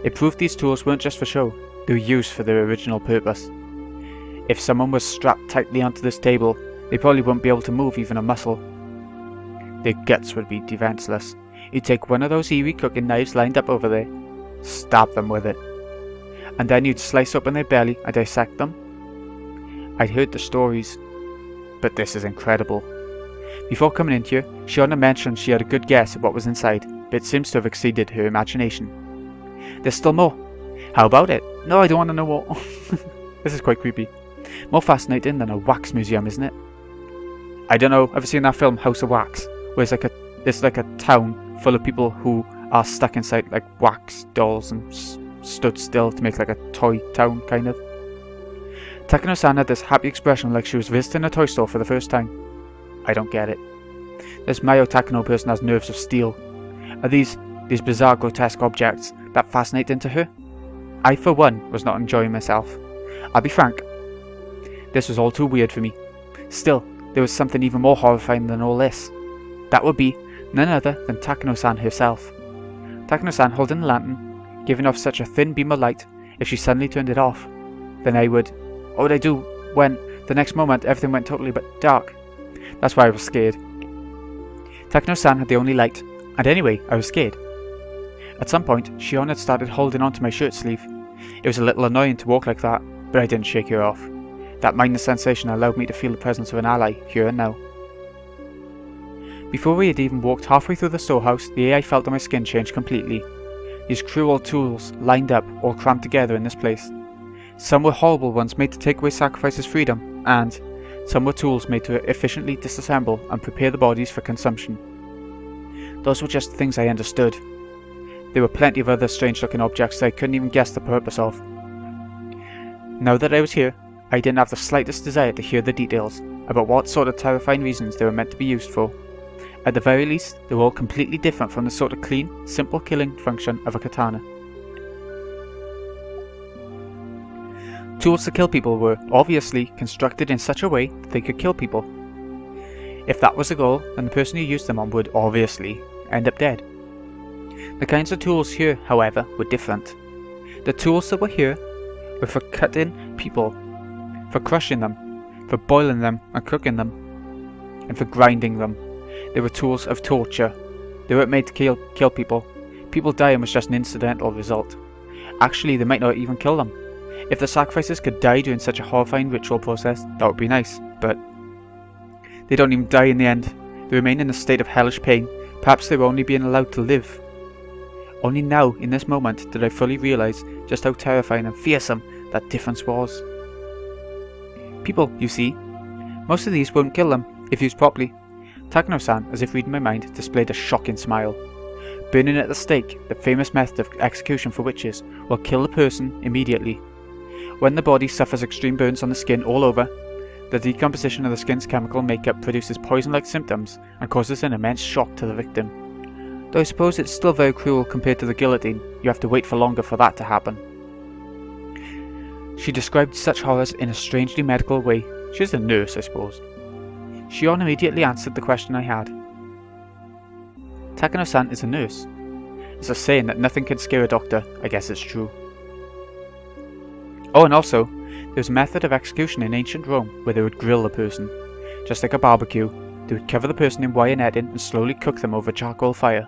It proved these tools weren't just for show, they were used for their original purpose. If someone was strapped tightly onto this table, they probably wouldn't be able to move even a muscle. Their guts would be defenseless. You'd take one of those eerie cooking knives lined up over there, stab them with it, and then you'd slice open their belly and dissect them. I'd heard the stories, but this is incredible. Before coming in here, Shiona mentioned she had a good guess at what was inside, but it seems to have exceeded her imagination. There's still more. How about it? No, I don't want to know more. This is quite creepy. More fascinating than a wax museum, isn't it? I don't know, ever seen that film House of Wax? Where it's like a town full of people who are stuck inside like wax dolls and stood still to make like a toy town, kind of. Takano-san had this happy expression like she was visiting a toy store for the first time. I don't get it. This Mayo Takano person has nerves of steel. Are these bizarre grotesque objects that fascinating to her? I for one was not enjoying myself. I'll be frank. This was all too weird for me. Still, there was something even more horrifying than all this. That would be none other than Takano-san herself. Takano-san holding the lantern, giving off such a thin beam of light, if she suddenly turned it off, then what would I do when, the next moment, everything went totally dark? That's why I was scared. Takano-san had the only light, and anyway, I was scared. At some point, Shion had started holding onto my shirt sleeve. It was a little annoying to walk like that, but I didn't shake her off. That minor sensation allowed me to feel the presence of an ally, here and now. Before we had even walked halfway through the storehouse, the air I felt on my skin changed completely. These cruel tools lined up, all crammed together in this place. Some were horrible ones made to take away sacrifices' freedom, and some were tools made to efficiently disassemble and prepare the bodies for consumption. Those were just things I understood. There were plenty of other strange-looking objects that I couldn't even guess the purpose of. Now that I was here, I didn't have the slightest desire to hear the details about what sort of terrifying reasons they were meant to be used for. At the very least, they were all completely different from the sort of clean, simple killing function of a katana. Tools to kill people were, obviously, constructed in such a way that they could kill people. If that was the goal, then the person who used them on would, obviously, end up dead. The kinds of tools here, however, were different. The tools that were here were for cutting people, for crushing them, for boiling them and cooking them, and for grinding them. They were tools of torture. They weren't made to kill people. People dying was just an incidental result. Actually, they might not even kill them. If the sacrifices could die during such a horrifying ritual process, that would be nice, but they don't even die in the end. They remain in a state of hellish pain. Perhaps they were only being allowed to live. Only now, in this moment, did I fully realise just how terrifying and fearsome that difference was. People, you see. Most of these won't kill them, if used properly. Takano-san, as if reading my mind, displayed a shocking smile. Burning at the stake, the famous method of execution for witches, will kill the person immediately. When the body suffers extreme burns on the skin all over, the decomposition of the skin's chemical makeup produces poison-like symptoms and causes an immense shock to the victim. Though I suppose it's still very cruel compared to the guillotine, you have to wait for longer for that to happen. She described such horrors in a strangely medical way. She was a nurse, I suppose. Shion immediately answered the question I had. Takano-san is a nurse. There's a saying that nothing can scare a doctor. I guess it's true. Oh, and also, there was a method of execution in ancient Rome where they would grill the person. Just like a barbecue, they would cover the person in wire netting and slowly cook them over a charcoal fire.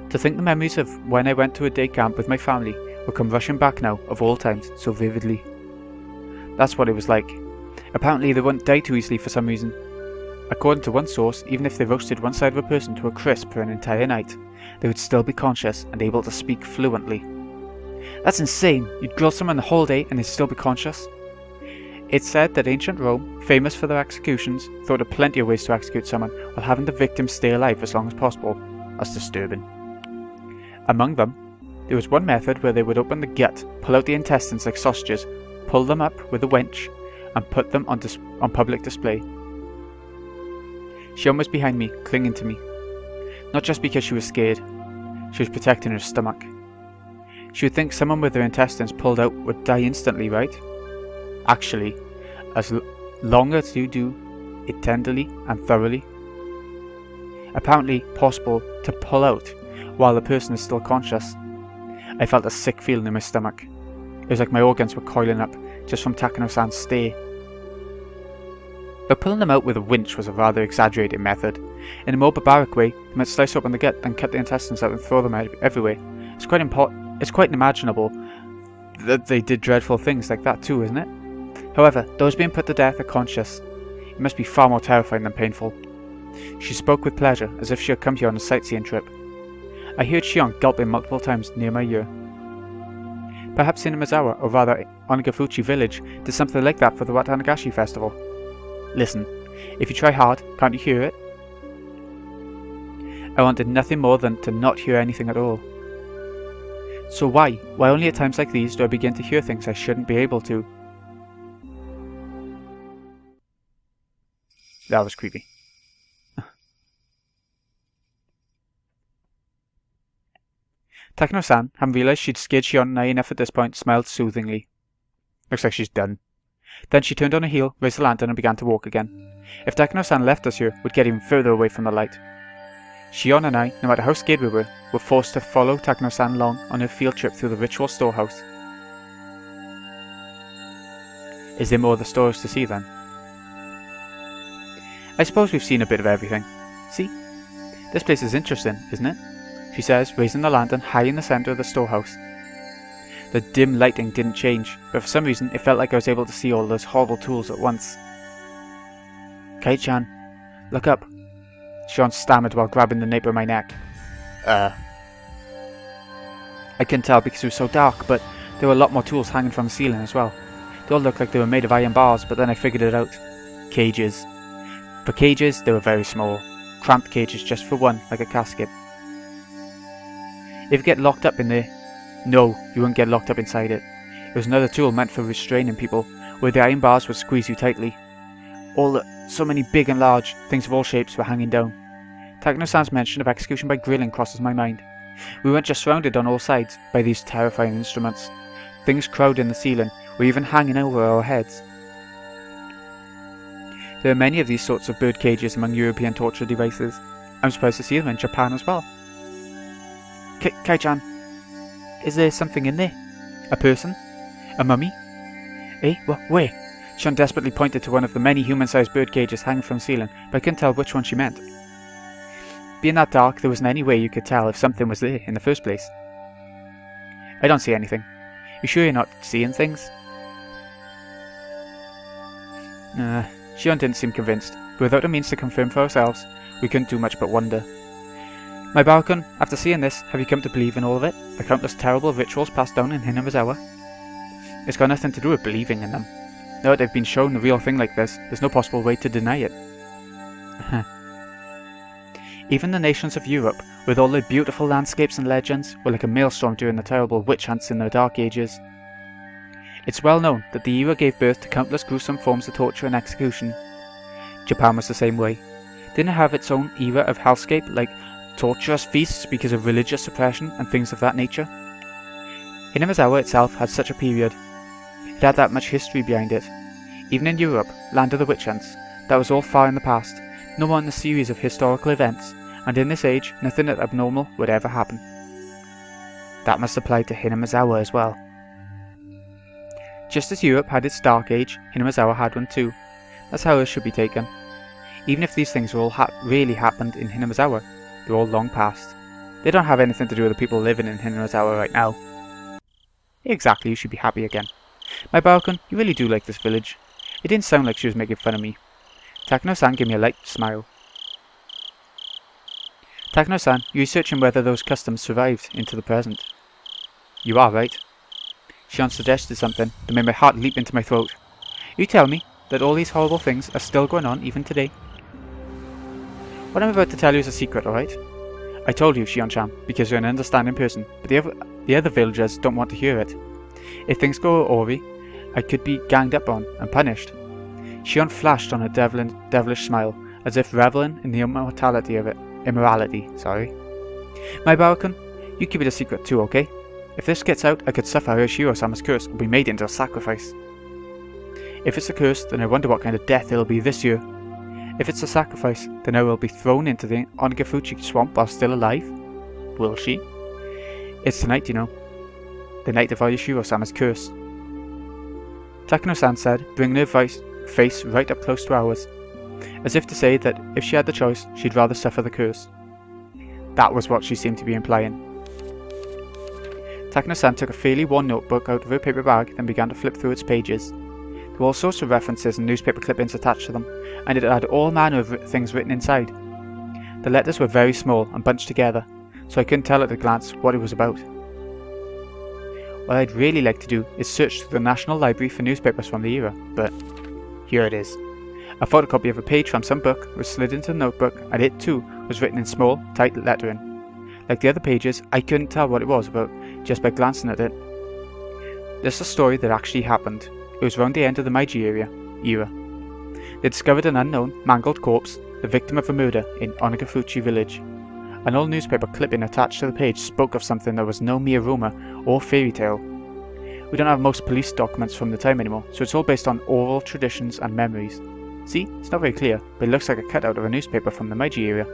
To think the memories of when I went to a day camp with my family will come rushing back now, of all times, so vividly. That's what it was like. Apparently they wouldn't die too easily for some reason. According to one source, even if they roasted one side of a person to a crisp for an entire night, they would still be conscious and able to speak fluently. That's insane! You'd grill someone the whole day and they'd still be conscious? It's said that ancient Rome, famous for their executions, thought of plenty of ways to execute someone while having the victim stay alive as long as possible. That's disturbing. Among them, there was one method where they would open the gut, pull out the intestines like sausages, pull them up with a winch, and put them on public display. Shion was behind me, clinging to me. Not just because she was scared, she was protecting her stomach. She would think someone with their intestines pulled out would die instantly, right? Actually, as long as you do it tenderly and thoroughly. Apparently possible to pull out while the person is still conscious. I felt a sick feeling in my stomach. It was like my organs were coiling up just from Takano-san's stare. But pulling them out with a winch was a rather exaggerated method. In a more barbaric way, they might slice open the gut, then cut the intestines out and throw them everywhere. It's quite imaginable that they did dreadful things like that too, isn't it? However, those being put to death are conscious. It must be far more terrifying than painful. She spoke with pleasure, as if she had come here on a sightseeing trip. I heard Shion gulping multiple times near my ear. Perhaps Hinamizawa, or rather Onagafuchi village, did something like that for the Higurashi festival. Listen, if you try hard, can't you hear it? I wanted nothing more than to not hear anything at all. So why only at times like these do I begin to hear things I shouldn't be able to? That was creepy. Takano-san, having realised she'd scared Shion and I enough at this point, smiled soothingly. Looks like she's done. Then she turned on her heel, raised the lantern and began to walk again. If Takano-san left us here, we'd get even further away from the light. Shion and I, no matter how scared we were forced to follow Takano-san along on her field trip through the ritual storehouse. Is there more of the storehouse to see then? I suppose we've seen a bit of everything. See? This place is interesting, isn't it? She says, raising the lantern high in the centre of the storehouse. The dim lighting didn't change, but for some reason it felt like I was able to see all those horrible tools at once. Keiichi-chan, look up. Shion stammered while grabbing the nape of my neck. I couldn't tell because it was so dark, but there were a lot more tools hanging from the ceiling as well. They all looked like they were made of iron bars, but then I figured it out. Cages. For cages, they were very small. Cramped cages just for one, like a casket. If you get locked up in there, no, you wouldn't get locked up inside it. It was another tool meant for restraining people, where the iron bars would squeeze you tightly. So many big and large, things of all shapes were hanging down. Takano-san's mention of execution by grilling crosses my mind. We weren't just surrounded on all sides by these terrifying instruments. Things crowding the ceiling were even hanging over our heads. There are many of these sorts of bird cages among European torture devices. I'm surprised to see them in Japan as well. Keiichi-chan, is there something in there? A person? A mummy? Eh? Where? Shion desperately pointed to one of the many human-sized bird cages hanging from the ceiling, but I couldn't tell which one she meant. Being that dark, there wasn't any way you could tell if something was there in the first place. I don't see anything. You sure you're not seeing things? Shion didn't seem convinced, but without a means to confirm for ourselves, we couldn't do much but wonder. My Barakun, after seeing this, have you come to believe in all of it? The countless terrible rituals passed down in Hinamizawa? It's got nothing to do with believing in them. Now that they've been shown the real thing like this, there's no possible way to deny it. Even the nations of Europe, with all their beautiful landscapes and legends, were like a maelstrom during the terrible witch hunts in the Dark Ages. It's well known that the era gave birth to countless gruesome forms of torture and execution. Japan was the same way. Didn't it have its own era of hellscape, like torturous feasts because of religious suppression and things of that nature? Hinamizawa itself had such a period. It had that much history behind it. Even in Europe, land of the witch hunts, that was all far in the past, no more than a series of historical events, and in this age, nothing abnormal would ever happen. That must apply to Hinamizawa as well. Just as Europe had its dark age, Hinamizawa had one too. That's how it should be taken. Even if these things all really happened in Hinamizawa, they're all long past. They don't have anything to do with the people living in Hinamizawa right now. Exactly, you should be happy again. My Baokun, you really do like this village. It didn't sound like she was making fun of me. Takano-san gave me a light smile. Takano-san, you're researching whether those customs survived into the present. You are right. Shion suggested something that made my heart leap into my throat. You tell me that all these horrible things are still going on even today? What I'm about to tell you is a secret, alright? I told you, Shion-chan, because you're an understanding person, but the other villagers don't want to hear it. If things go awry, I could be ganged up on and punished. Shion flashed on a devilish smile, as if reveling in the immorality of it. My Baokun, you keep it a secret too, okay? If this gets out, I could suffer Higurashi-sama's curse and be made into a sacrifice. If it's a curse, then I wonder what kind of death it'll be this year. If it's a sacrifice, then I will be thrown into the Onagafuchi swamp while still alive. Will she? It's tonight, you know. The night of Higurashi-sama's curse. Takano-san said, bringing her face right up close to ours, as if to say that if she had the choice, she'd rather suffer the curse. That was what she seemed to be implying. Takano-san took a fairly worn notebook out of her paper bag, then began to flip through its pages. There were all sorts of references and newspaper clippings attached to them, and it had all manner of things written inside. The letters were very small and bunched together, so I couldn't tell at a glance what it was about. What I'd really like to do is search through the National Library for newspapers from the era, but here it is. A photocopy of a page from some book was slid into the notebook, and it too was written in small, tight lettering. Like the other pages, I couldn't tell what it was about just by glancing at it. This is a story that actually happened. It was around the end of the Meiji era. They discovered an unknown, mangled corpse, the victim of a murder in Onagafuchi village. An old newspaper clipping attached to the page spoke of something that was no mere rumour or fairy tale. We don't have most police documents from the time anymore, so it's all based on oral traditions and memories. See, it's not very clear, but it looks like a cutout of a newspaper from the Meiji era.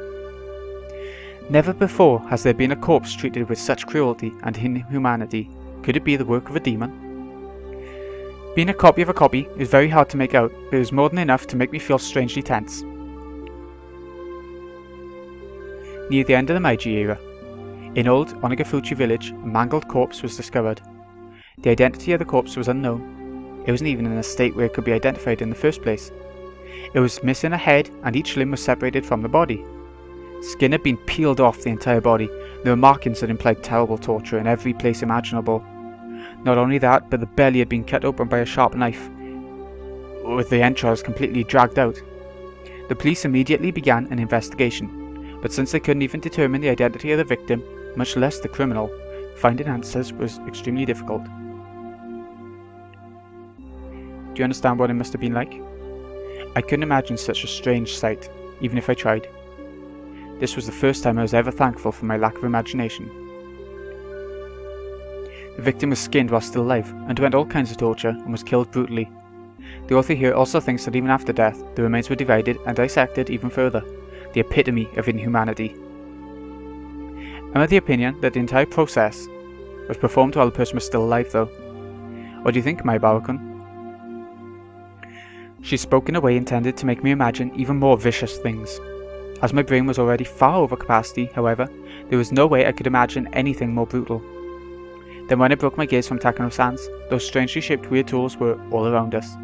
Never before has there been a corpse treated with such cruelty and inhumanity. Could it be the work of a demon? Being a copy of a copy is very hard to make out, but it was more than enough to make me feel strangely tense. Near the end of the Meiji era, in old Onagafuchi village, a mangled corpse was discovered. The identity of the corpse was unknown. It wasn't even in a state where it could be identified in the first place. It was missing a head, and each limb was separated from the body. Skin had been peeled off the entire body. There were markings that implied terrible torture in every place imaginable. Not only that, but the belly had been cut open by a sharp knife, with the entrails completely dragged out. The police immediately began an investigation, but since they couldn't even determine the identity of the victim, much less the criminal, finding answers was extremely difficult. Do you understand what it must have been like? I couldn't imagine such a strange sight, even if I tried. This was the first time I was ever thankful for my lack of imagination. The victim was skinned while still alive, underwent all kinds of torture, and was killed brutally. The author here also thinks that even after death, the remains were divided and dissected even further, the epitome of inhumanity. I'm of the opinion that the entire process was performed while the person was still alive though. What do you think, my Baokun? She spoke in a way intended to make me imagine even more vicious things. As my brain was already far over capacity, however, there was no way I could imagine anything more brutal. Then when I broke my gaze from Takano-san's, those strangely shaped weird tools were all around us.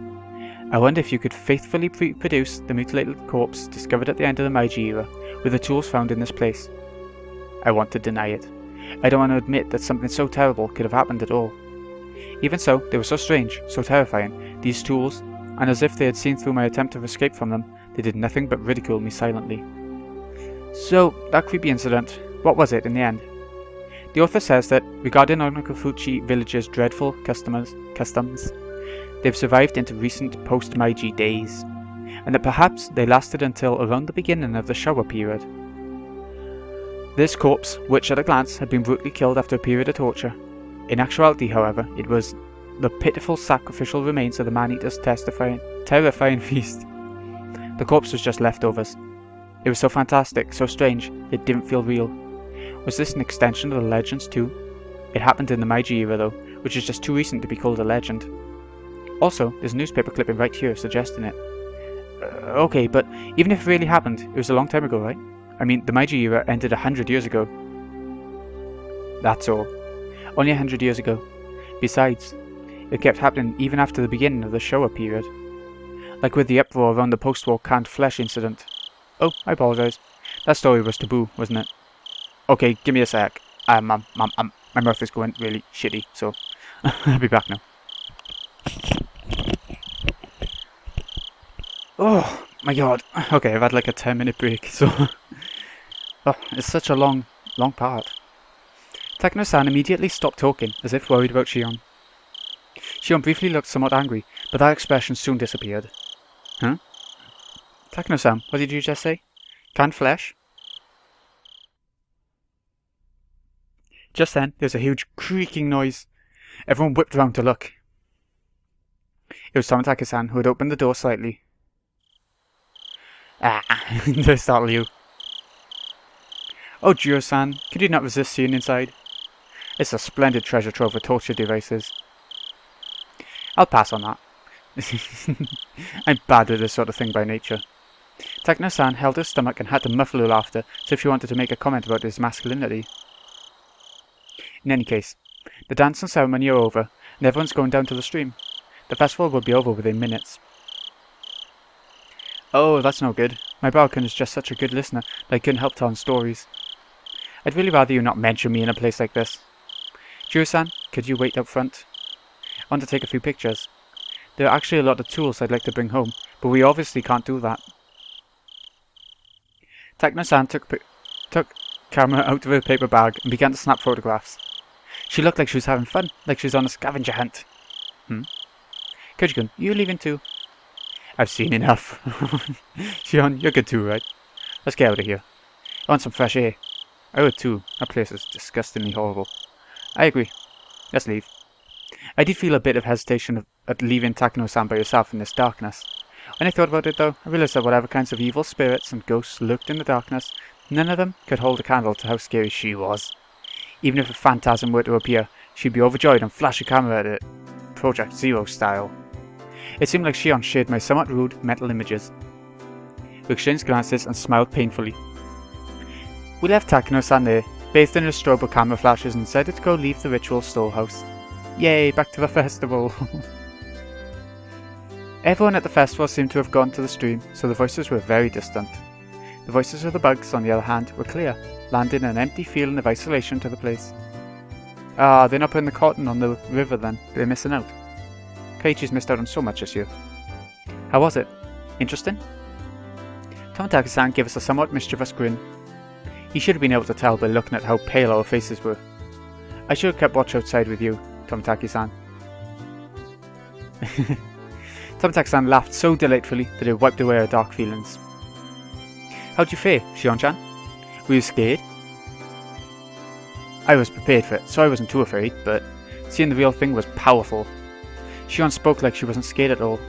I wonder if you could faithfully reproduce the mutilated corpse discovered at the end of the Meiji era with the tools found in this place. I want to deny it. I don't want to admit that something so terrible could have happened at all. Even so, they were so strange, so terrifying, these tools, and as if they had seen through my attempt to escape from them, they did nothing but ridicule me silently. So, that creepy incident, what was it in the end? The author says that, regarding Onagafuchi village's dreadful customs, they've survived into recent post-Meiji days, and that perhaps they lasted until around the beginning of the Showa period. This corpse, which at a glance had been brutally killed after a period of torture. In actuality, however, it was the pitiful sacrificial remains of the man-eater's terrifying feast. The corpse was just leftovers. It was so fantastic, so strange, it didn't feel real. Was this an extension of the legends too? It happened in the Meiji era though, which is just too recent to be called a legend. Also, there's a newspaper clipping right here suggesting it. Okay, but even if it really happened, it was a long time ago, right? I mean, the Meiji era ended 100 years ago. That's all. Only 100 years ago. Besides, it kept happening even after the beginning of the Showa period. Like with the uproar around the post-war canned flesh incident. Oh, I apologise. That story was taboo, wasn't it? Okay, give me a sec. My mouth is going really shitty, so I'll be back now. Oh my god. Okay, I've had like a 10-minute break, so oh, it's such a long part. Takano-san immediately stopped talking, as if worried about Shion. Shion briefly looked somewhat angry, but that expression soon disappeared. Huh? Takano-san, what did you just say? Canned flesh? Just then, there was a huge creaking noise. Everyone whipped round to look. It was Tomitaki-san who had opened the door slightly. Ah, did I startle you? Oh, Jiro-san, could you not resist seeing inside? It's a splendid treasure trove of torture devices. I'll pass on that. I'm bad at this sort of thing by nature. Takano-san held her stomach and had to muffle her laughter as if she wanted to make a comment about his masculinity. In any case, the dance and ceremony are over, and everyone's going down to the stream. The festival will be over within minutes. Oh, that's no good. My Baoken is just such a good listener that I couldn't help telling stories. I'd really rather you not mention me in a place like this. Jiro-san, could you wait up front? I want to take a few pictures. There are actually a lot of tools I'd like to bring home, but we obviously can't do that. Takano-san took camera out of her paper bag and began to snap photographs. She looked like she was having fun, like she was on a scavenger hunt. Koji-kun, you leaving too? I've seen enough. Shion, you're good too, right? Let's get out of here. I want some fresh air. I would too. That place is disgustingly horrible. I agree. Let's leave. I did feel a bit of hesitation at leaving Takano-san by herself in this darkness. When I thought about it though, I realised that whatever kinds of evil spirits and ghosts lurked in the darkness, none of them could hold a candle to how scary she was. Even if a phantasm were to appear, she'd be overjoyed and flash a camera at it. Project Zero style. It seemed like Shion shared my somewhat rude mental images. We exchanged glances and smiled painfully. We left Takano-san there, bathed in her strobe camera flashes and decided to go leave the ritual storehouse. Yay, back to the festival! Everyone at the festival seemed to have gone to the stream, so the voices were very distant. The voices of the bugs, on the other hand, were clear, landing an empty feeling of isolation to the place. Ah, they're not putting the cotton on the river then, they're missing out. Keiichi's missed out on so much this year. How was it? Interesting? Tomitaki-san gave us a somewhat mischievous grin. He should have been able to tell by looking at how pale our faces were. I should have kept watch outside with you, Tomitaki-san. Tomitaki-san laughed so delightfully that it wiped away our dark feelings. How'd you fare, Shion-chan? Were you scared? I was prepared for it, so I wasn't too afraid, but seeing the real thing was powerful. Shion spoke like she wasn't scared at all.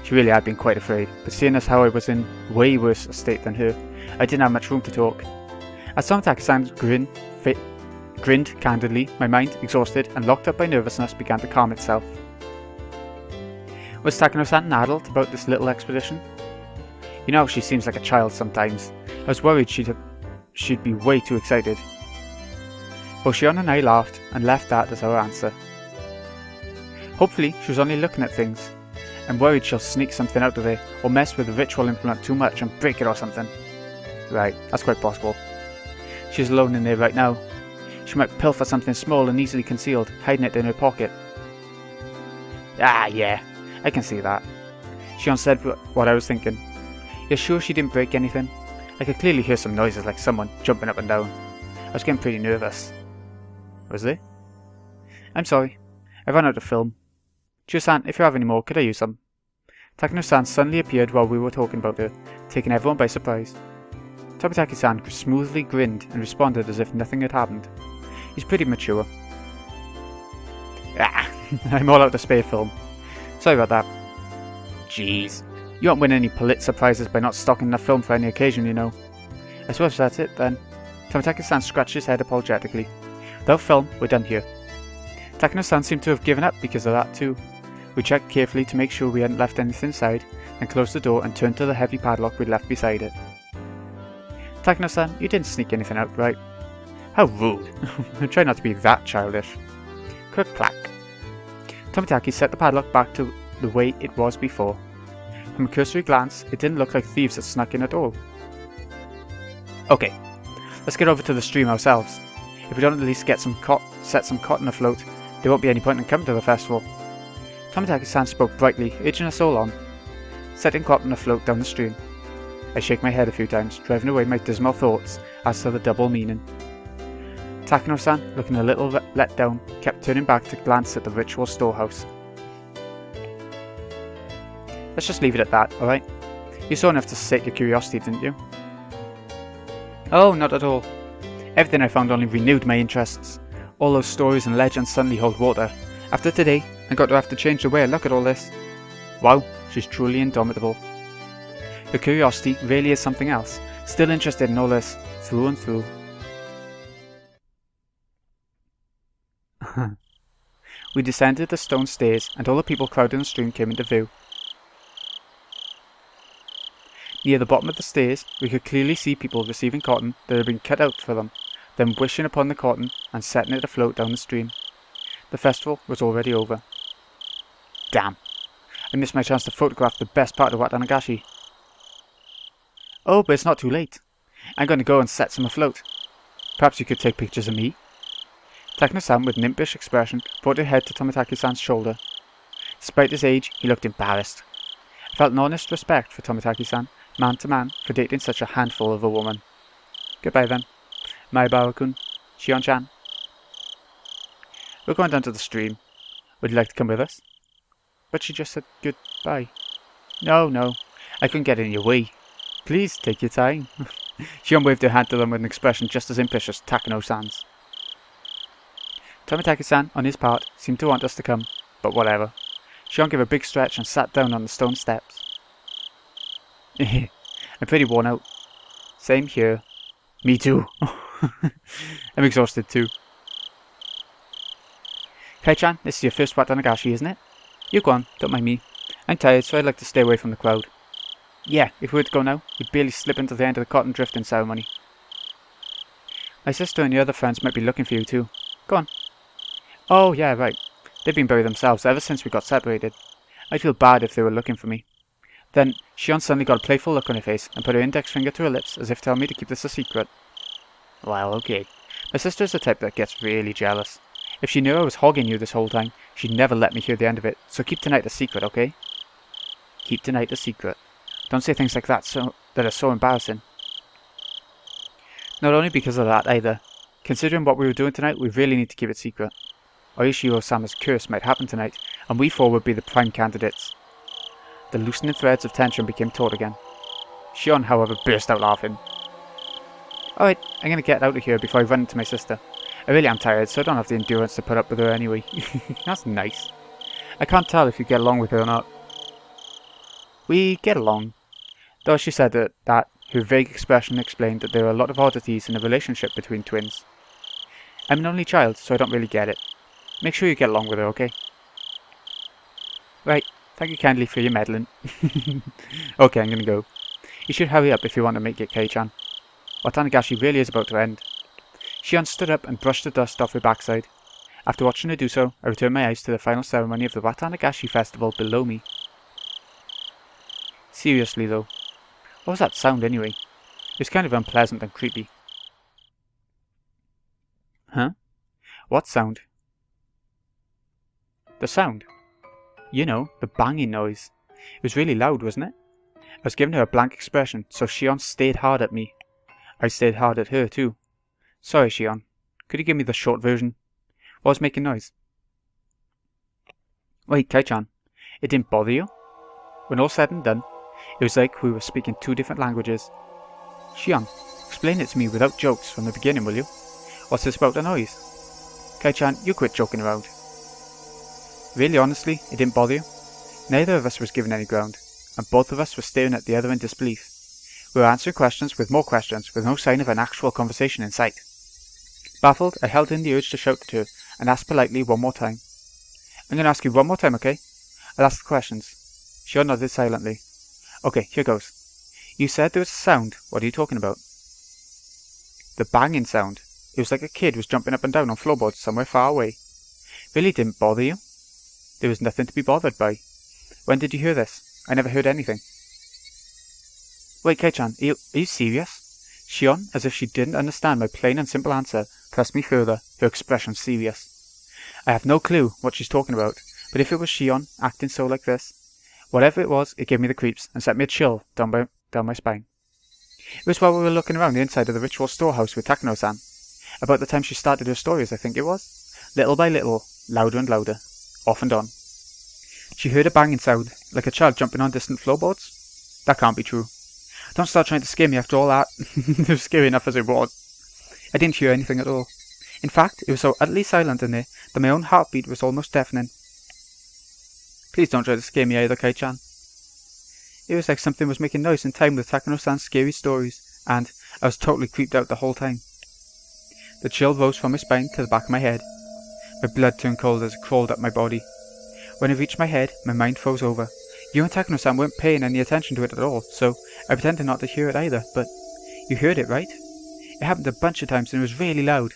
She really had been quite afraid, but seeing as how I was in way worse a state than her, I didn't have much room to talk. As Tomitaki-san grinned candidly, my mind, exhausted and locked up by nervousness, began to calm itself. Was Takano-san an adult about this little expedition? You know how she seems like a child sometimes. I was worried she'd be way too excited. Both Shion and I laughed and left that as our answer. Hopefully she was only looking at things. I'm worried she'll sneak something out of there, or mess with the ritual implement too much and break it or something. Right, that's quite possible. She's alone in there right now. She might pilfer something small and easily concealed, hiding it in her pocket. Ah, yeah, I can see that. Shion said what I was thinking. You're sure she didn't break anything? I could clearly hear some noises like someone jumping up and down. I was getting pretty nervous. Was they? I'm sorry. I ran out of film. Jiro-san, if you have any more, could I use some? Takano-san suddenly appeared while we were talking about her, taking everyone by surprise. Tomitaki-san smoothly grinned and responded as if nothing had happened. He's pretty mature. Ah, I'm all out of spare film. Sorry about that. Jeez. You won't win any Pulitzer prizes by not stocking enough film for any occasion, you know. I suppose that's it, then. Tomitaki-san scratched his head apologetically. Without film, we're done here. Takano-san seemed to have given up because of that too. We checked carefully to make sure we hadn't left anything inside, then closed the door and turned to the heavy padlock we'd left beside it. Takano-san, you didn't sneak anything out, right? How rude. I try not to be that childish. Click-clack. Tomitaki set the padlock back to the way it was before. From a cursory glance, it didn't look like thieves had snuck in at all. Okay, let's get over to the stream ourselves. If we don't at least set some cotton afloat, there won't be any point in coming to the festival. Tomitaki-san spoke brightly, urging us all on, setting cotton afloat down the stream. I shake my head a few times, driving away my dismal thoughts as to the double meaning. Takano-san, looking a little let down, kept turning back to glance at the ritual storehouse. Let's just leave it at that, alright? You saw enough to sate your curiosity, didn't you? Oh, not at all. Everything I found only renewed my interests. All those stories and legends suddenly hold water. After today, I'm going to have to change the way I look at all this. Wow, she's truly indomitable. Her curiosity really is something else. Still interested in all this, through and through. We descended the stone stairs, and all the people crowding the stream came into view. Near the bottom of the stairs, we could clearly see people receiving cotton that had been cut out for them, then wishing upon the cotton and setting it afloat down the stream. The festival was already over. Damn, I missed my chance to photograph the best part of Watanagashi. Oh, but it's not too late. I'm going to go and set some afloat. Perhaps you could take pictures of me? Takano-san, with an impish expression, brought her head to Tomitaki-san's shoulder. Despite his age, he looked embarrassed. I felt an honest respect for Tomitaki-san, man to man, for dating such a handful of a woman. Goodbye then. Maibara-kun, Shion-chan. We're going down to the stream. Would you like to come with us? But she just said goodbye. No, I couldn't get in your way. Please, take your time. Shion waved her hand to them with an expression just as impish as Takano-san's. Tomitaki-san, on his part, seemed to want us to come, but whatever. Shion gave a big stretch and sat down on the stone steps. I'm pretty worn out. Same here. Me too. I'm exhausted too. Kei-chan, this is your first Watanagashi, isn't it? You go on, don't mind me. I'm tired, so I'd like to stay away from the crowd. Yeah, if we were to go now, we'd barely slip into the end of the cotton drifting ceremony. My sister and your other friends might be looking for you too. Go on. Oh, yeah, right. They've been buried themselves ever since we got separated. I'd feel bad if they were looking for me. Then, Shion suddenly got a playful look on her face and put her index finger to her lips as if telling me to keep this a secret. Well, okay. My sister's the type that gets really jealous. If she knew I was hogging you this whole time, she'd never let me hear the end of it, so keep tonight a secret, okay? Keep tonight a secret. Don't say things like that that are so embarrassing. Not only because of that either. Considering what we were doing tonight, we really need to keep it secret. Oishiro-sama's curse might happen tonight, and we four would be the prime candidates. The loosening threads of tension became taut again. Shion, however, burst out laughing. Alright, I'm gonna get out of here before I run into my sister. I really am tired, so I don't have the endurance to put up with her anyway. That's nice. I can't tell if you get along with her or not. We get along. Though she said that her vague expression explained that there are a lot of oddities in a relationship between twins. I'm an only child, so I don't really get it. Make sure you get along with her, okay? Right, thank you kindly for your meddling. Okay, I'm gonna go. You should hurry up if you want to make it, Kei-chan. Watanagashi really is about to end. Shion stood up and brushed the dust off her backside. After watching her do so, I returned my eyes to the final ceremony of the Watanagashi festival below me. Seriously though, what was that sound anyway? It was kind of unpleasant and creepy. Huh? What sound? The sound. You know, the banging noise. It was really loud, wasn't it? I was giving her a blank expression, so Shion stared hard at me. I stared hard at her too. Sorry, Shion. Could you give me the short version? What was making noise? Wait, Kei-chan. It didn't bother you? When all said and done, it was like we were speaking two different languages. Shion, explain it to me without jokes from the beginning, will you? What's this about the noise? Kei-chan, you quit joking around. Really, honestly, it didn't bother you? Neither of us was given any ground, and both of us were staring at the other in disbelief. We were answering questions with more questions, with no sign of an actual conversation in sight. Baffled, I held in the urge to shout at her, and asked politely one more time. I'm going to ask you one more time, okay? I'll ask the questions. Shion nodded silently. Okay, here goes. You said there was a sound. What are you talking about? The banging sound. It was like a kid was jumping up and down on floorboards somewhere far away. Really didn't bother you? There was nothing to be bothered by. When did you hear this? I never heard anything. Wait, Kei-chan, are you serious? Shion, as if she didn't understand my plain and simple answer, pressed me further, her expression serious. I have no clue what she's talking about, but if it was Shion acting so like this, whatever it was, it gave me the creeps and set me a chill down my spine. It was while we were looking around the inside of the ritual storehouse with Takano-san. About the time she started her stories, I think it was. Little by little, louder and louder, off and on. She heard a banging sound, like a child jumping on distant floorboards? That can't be true. Don't start trying to scare me after all that. It was scary enough as it was. I didn't hear anything at all. In fact, it was so utterly silent in there that my own heartbeat was almost deafening. Please don't try to scare me either, Kei-chan. It was like something was making noise in time with Takano-san's scary stories, and I was totally creeped out the whole time. The chill rose from my spine to the back of my head. My blood turned cold as it crawled up my body. When it reached my head, my mind froze over. You and Takano-san weren't paying any attention to it at all, so I pretended not to hear it either, but you heard it, right? It happened a bunch of times and it was really loud.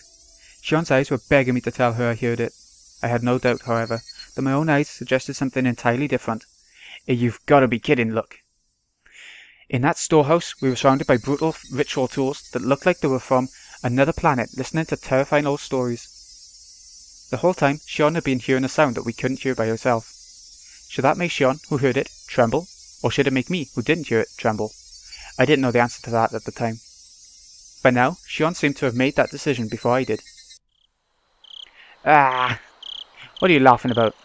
Shion's eyes were begging me to tell her I heard it. I had no doubt, however, that my own eyes suggested something entirely different. You've got to be kidding, look. In that storehouse, we were surrounded by brutal ritual tools that looked like they were from another planet, listening to terrifying old stories. The whole time, Shion had been hearing a sound that we couldn't hear by herself. Should that make Shion, who heard it, tremble? Or should it make me, who didn't hear it, tremble? I didn't know the answer to that at the time. By now, Shion seemed to have made that decision before I did. Ah! What are you laughing about?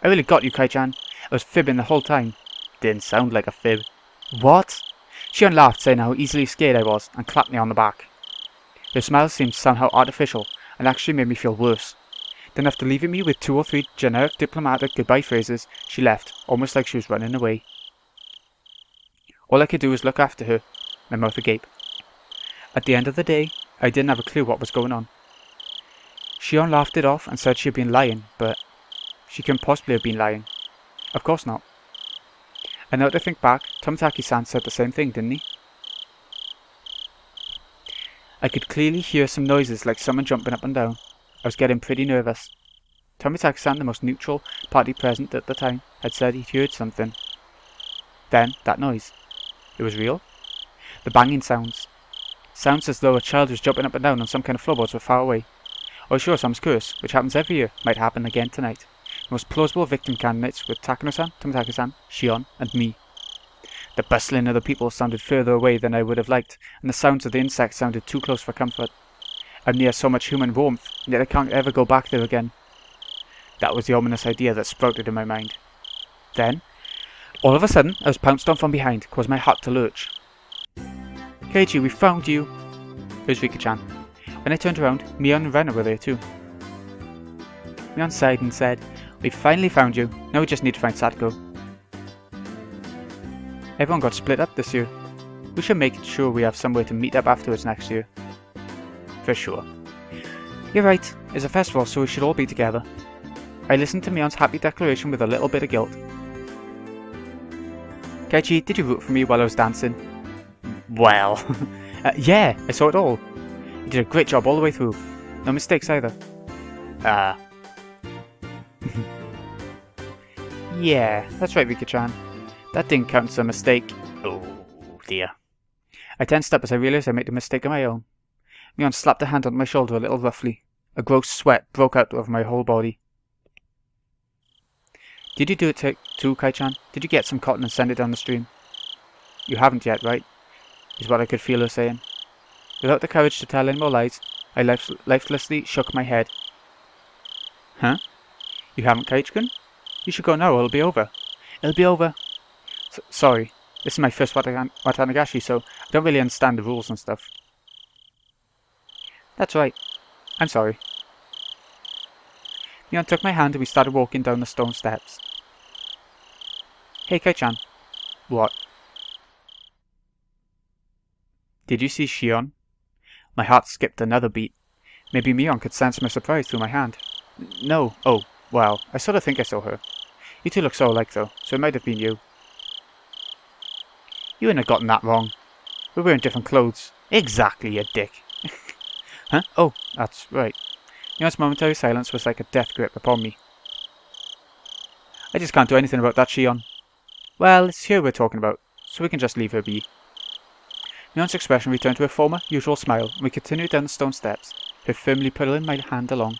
I really got you, Kei-chan. I was fibbing the whole time. Didn't sound like a fib. What? Shion laughed, saying how easily scared I was, and clapped me on the back. Her smile seemed somehow artificial, and actually made me feel worse. Then after leaving me with 2 or 3 generic diplomatic goodbye phrases, she left, almost like she was running away. All I could do was look after her, my mouth agape. At the end of the day, I didn't have a clue what was going on. Shion laughed it off and said she had been lying, but she couldn't possibly have been lying. Of course not. And now that I think back, Tomitaki-san said the same thing, didn't he? I could clearly hear some noises like someone jumping up and down. I was getting pretty nervous. Tomitaki-san, the most neutral party present at the time, had said he'd heard something. Then, that noise. It was real. The banging sounds. Sounds as though a child was jumping up and down on some kind of floorboards were far away. Or sure, Sam's curse, which happens every year, might happen again tonight. The most plausible victim candidates were Takano-san, Tomitaki-san, Shion, and me. The bustling of the people sounded further away than I would have liked, and the sounds of the insects sounded too close for comfort. I'm near so much human warmth, and yet I can't ever go back there again. That was the ominous idea that sprouted in my mind. Then, all of a sudden, I was pounced on from behind, causing my heart to lurch. Keiichi, we found you! It was Rika-chan. When I turned around, Mion and Rena were there too. Mion sighed and said, "We finally found you, now we just need to find Satoko." Everyone got split up this year. We should make sure we have somewhere to meet up afterwards next year. For sure. You're right, it's a festival so we should all be together. I listened to Mion's happy declaration with a little bit of guilt. Keiichi, did you root for me while I was dancing? Well, yeah, I saw it all. You did a great job all the way through. No mistakes either. Yeah, that's right, Rika-chan. That didn't count as a mistake. Oh dear. I tensed up as I realised I made a mistake of my own. Mion slapped a hand on my shoulder a little roughly. A gross sweat broke out over my whole body. Did you do it too, Kei-chan? Did you get some cotton and send it down the stream? You haven't yet, right? Is what I could feel her saying. Without the courage to tell any more lies, I lifelessly shook my head. Huh? You haven't, Keiichi-kun? You should go now, or it'll be over. It'll be over. Sorry, this is my first Watanagashi, so I don't really understand the rules and stuff. That's right. I'm sorry. Mion took my hand and we started walking down the stone steps. Hey, Keiichi-chan. What? Did you see Shion? My heart skipped another beat. Maybe Mion could sense my surprise through my hand. No. Oh, well, I sort of think I saw her. You two look so alike though, so it might have been you. You wouldn't have gotten that wrong. We're wearing different clothes. Exactly, you dick. Huh? Oh, that's right. Mion's momentary silence was like a death grip upon me. I just can't do anything about that, Shion. Well, it's her we're talking about, so we can just leave her be. Mion's expression returned to her former, usual smile, and we continued down the stone steps, her firmly pulling my hand along.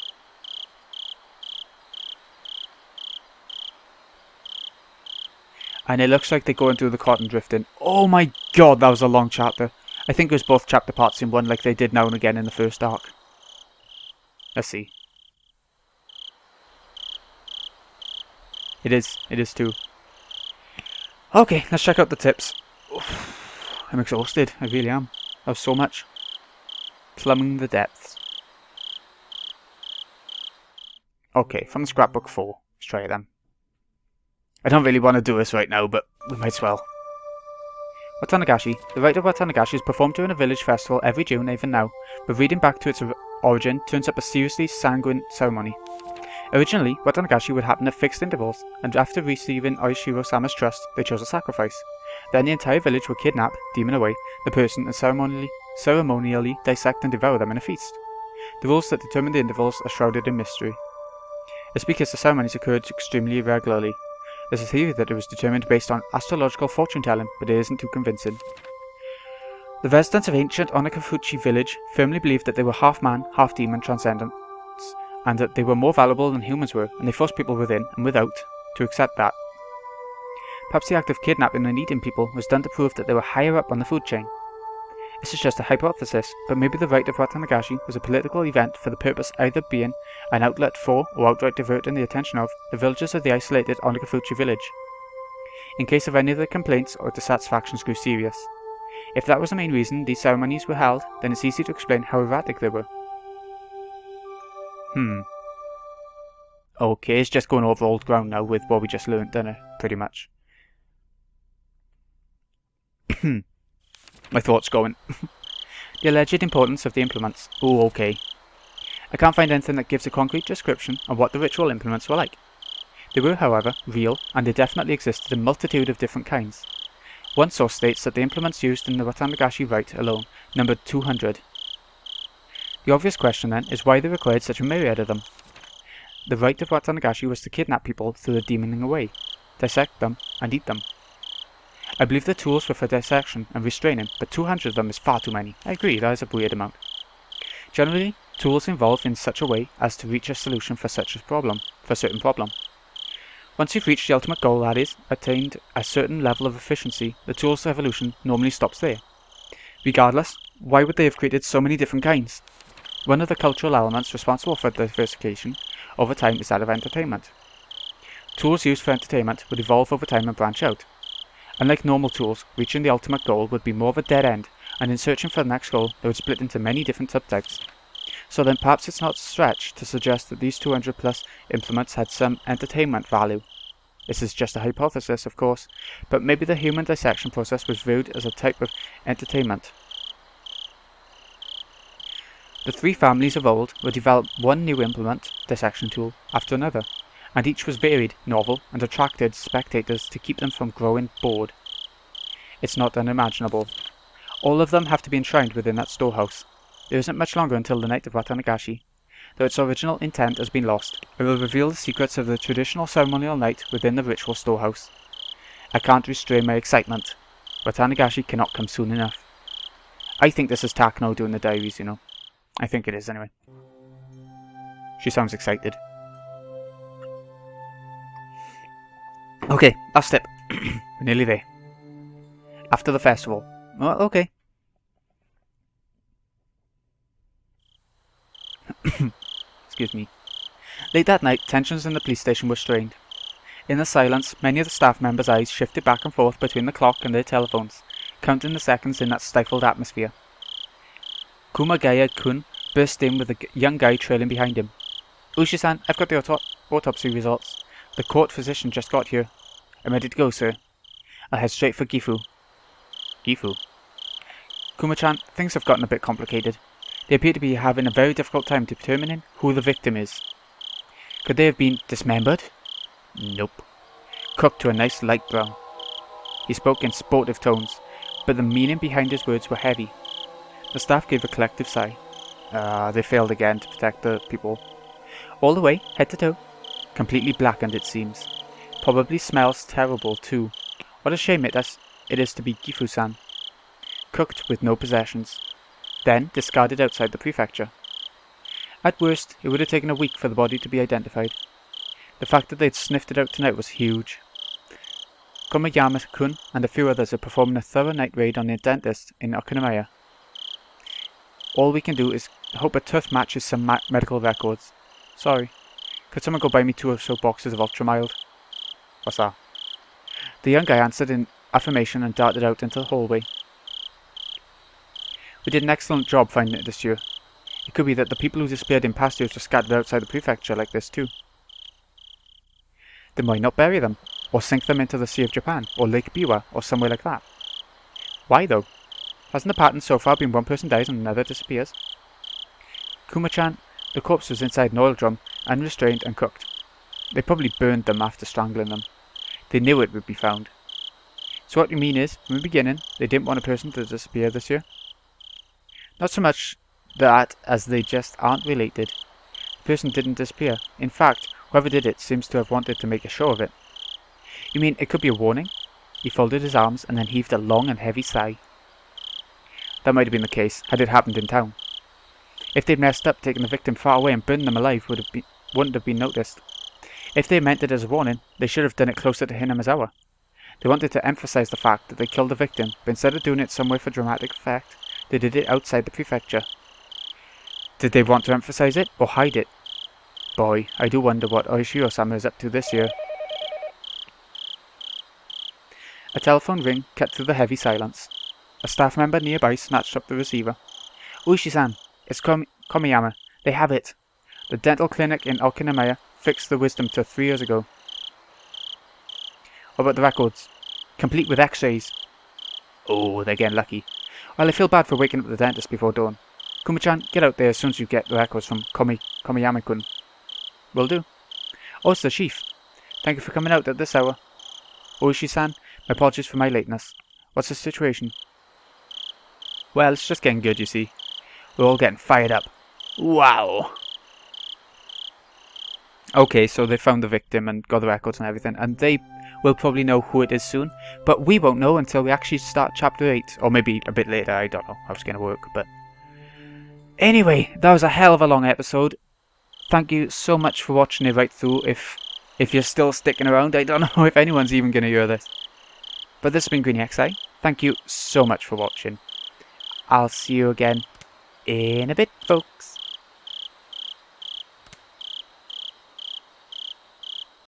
And it looks like they're going through the cotton drifting. Oh my god, that was a long chapter. I think it was both chapter parts in one like they did now and again in the first arc. Let's see. It is too. Okay, let's check out the tips. Oof, I'm exhausted, I really am. That was so much. Plumbing the depths. Okay, from scrapbook 4. Let's try it then. I don't really want to do this right now, but we might as well. Watanagashi. The rite of Watanagashi is performed during a village festival every June, even now, but reading back to its origin turns up a seriously sanguine ceremony. Originally, Watanagashi would happen at fixed intervals, and after receiving Oishiro-sama's trust, they chose a sacrifice. Then the entire village would kidnap, demon away, the person and ceremonially dissect and devour them in a feast. The rules that determine the intervals are shrouded in mystery. It's because the ceremonies occurred extremely irregularly. There's a theory that it was determined based on astrological fortune-telling, but it isn't too convincing. The residents of ancient Onikafuchi village firmly believed that they were half man, half demon transcendents, and that they were more valuable than humans were, and they forced people within and without to accept that. Perhaps the act of kidnapping and eating people was done to prove that they were higher up on the food chain. This is just a hypothesis, but maybe the rite of Watanagashi was a political event for the purpose either being an outlet for, or outright diverting the attention of, the villagers of the isolated Onikafuchi village, in case of any of their complaints or dissatisfactions grew serious. If that was the main reason these ceremonies were held, then it's easy to explain how erratic they were. Okay, it's just going over old ground now with what we just learnt, didn't it? Pretty much. My thoughts going. The alleged importance of the implements. Oh, okay. I can't find anything that gives a concrete description of what the ritual implements were like. They were, however, real, and they definitely existed in a multitude of different kinds. One source states that the implements used in the Watanagashi rite alone numbered 200. The obvious question then is why they required such a myriad of them. The rite of Watanagashi was to kidnap people through the demoning away, dissect them, and eat them. I believe the tools were for dissection and restraining, but 200 of them is far too many. I agree, that is a weird amount. Generally, tools involved in such a way as to reach a solution for such a certain problem. Once you've reached the ultimate goal, that is, attained a certain level of efficiency, the tool's evolution normally stops there. Regardless, why would they have created so many different kinds? One of the cultural elements responsible for diversification over time is that of entertainment. Tools used for entertainment would evolve over time and branch out. Unlike normal tools, reaching the ultimate goal would be more of a dead end, and in searching for the next goal, they would split into many different subtypes. So then perhaps it's not a stretch to suggest that these 200 plus implements had some entertainment value. This is just a hypothesis, of course, but maybe the human dissection process was viewed as a type of entertainment. The three families of old would develop one new implement, dissection tool, after another, and each was varied, novel, and attracted spectators to keep them from growing bored. It's not unimaginable. All of them have to be enshrined within that storehouse. There isn't much longer until the night of Watanagashi. Though its original intent has been lost, it will reveal the secrets of the traditional ceremonial night within the ritual storehouse. I can't restrain my excitement. Watanagashi cannot come soon enough. I think this is Takano doing the diaries, you know. I think it is, anyway. She sounds excited. Okay, last step. We're nearly there. After the festival. Oh, okay. Excuse me. Late that night, tensions in the police station were strained. In the silence, many of the staff members' eyes shifted back and forth between the clock and their telephones, counting the seconds in that stifled atmosphere. Kumagaya-kun burst in with a young guy trailing behind him. Ushi-san, I've got the autopsy results. The court physician just got here. I'm ready to go, sir. I'll head straight for Gifu. Gifu? Kuma-chan, things have gotten a bit complicated. They appear to be having a very difficult time determining who the victim is. Could they have been dismembered? Nope. Cooked to a nice light brown. He spoke in sportive tones, but the meaning behind his words were heavy. The staff gave a collective sigh. They failed again to protect the people. All the way, head to toe. Completely blackened, it seems. Probably smells terrible, too. What a shame it is to be Gifu-san. Cooked with no possessions. Then discarded outside the prefecture. At worst, it would have taken a week for the body to be identified. The fact that they'd sniffed it out tonight was huge. Komayama-kun and a few others are performing a thorough night raid on the dentist in Okinawa. All we can do is hope a tooth matches some medical records. Sorry. Could someone go buy me 2 or so boxes of Ultramild? What's that? The young guy answered in affirmation and darted out into the hallway. We did an excellent job finding it this year. It could be that the people who disappeared in past years were scattered outside the prefecture like this too. Then why not bury them? Or sink them into the Sea of Japan, or Lake Biwa, or somewhere like that? Why though? Hasn't the pattern so far been one person dies and another disappears? Kuma-chan, the corpse was inside an oil drum, unrestrained and cooked. They probably burned them after strangling them. They knew it would be found. So what you mean is, from the beginning, they didn't want a person to disappear this year? Not so much that as they just aren't related. The person didn't disappear. In fact, whoever did it seems to have wanted to make a show of it. You mean it could be a warning? He folded his arms and then heaved a long and heavy sigh. That might have been the case, had it happened in town. If they'd messed up, taking the victim far away and burning them alive wouldn't have been noticed. If they meant it as a warning, they should have done it closer to Hinamizawa. They wanted to emphasize the fact that they killed the victim, but instead of doing it somewhere for dramatic effect, they did it outside the prefecture. Did they want to emphasize it, or hide it? Boy, I do wonder what Oishio-sama is up to this year. A telephone ring cut through the heavy silence. A staff member nearby snatched up the receiver. Ushi-san, it's Komayama. They have it. The dental clinic in Okinawa fixed the wisdom tooth 3 years ago. What about the records? Complete with x-rays. Oh, they're getting lucky. Well, I feel bad for waking up the dentist before dawn. Kuma-chan, get out there as soon as you get the records from Komayama-kun. Will do. Oh, it's the chief. Thank you for coming out at this hour. Ushi-san, my apologies for my lateness. What's the situation? Well, it's just getting good, you see. We're all getting fired up. Wow! Okay, so they found the victim and got the records and everything, and they will probably know who it is soon, but we won't know until we actually start chapter 8, or maybe a bit later, I don't know how it's going to work, but... Anyway, that was a hell of a long episode. Thank you so much for watching it right through. If you're still sticking around, I don't know if anyone's even going to hear this. But this has been Greeny XI. Thank you so much for watching. I'll see you again in a bit, folks.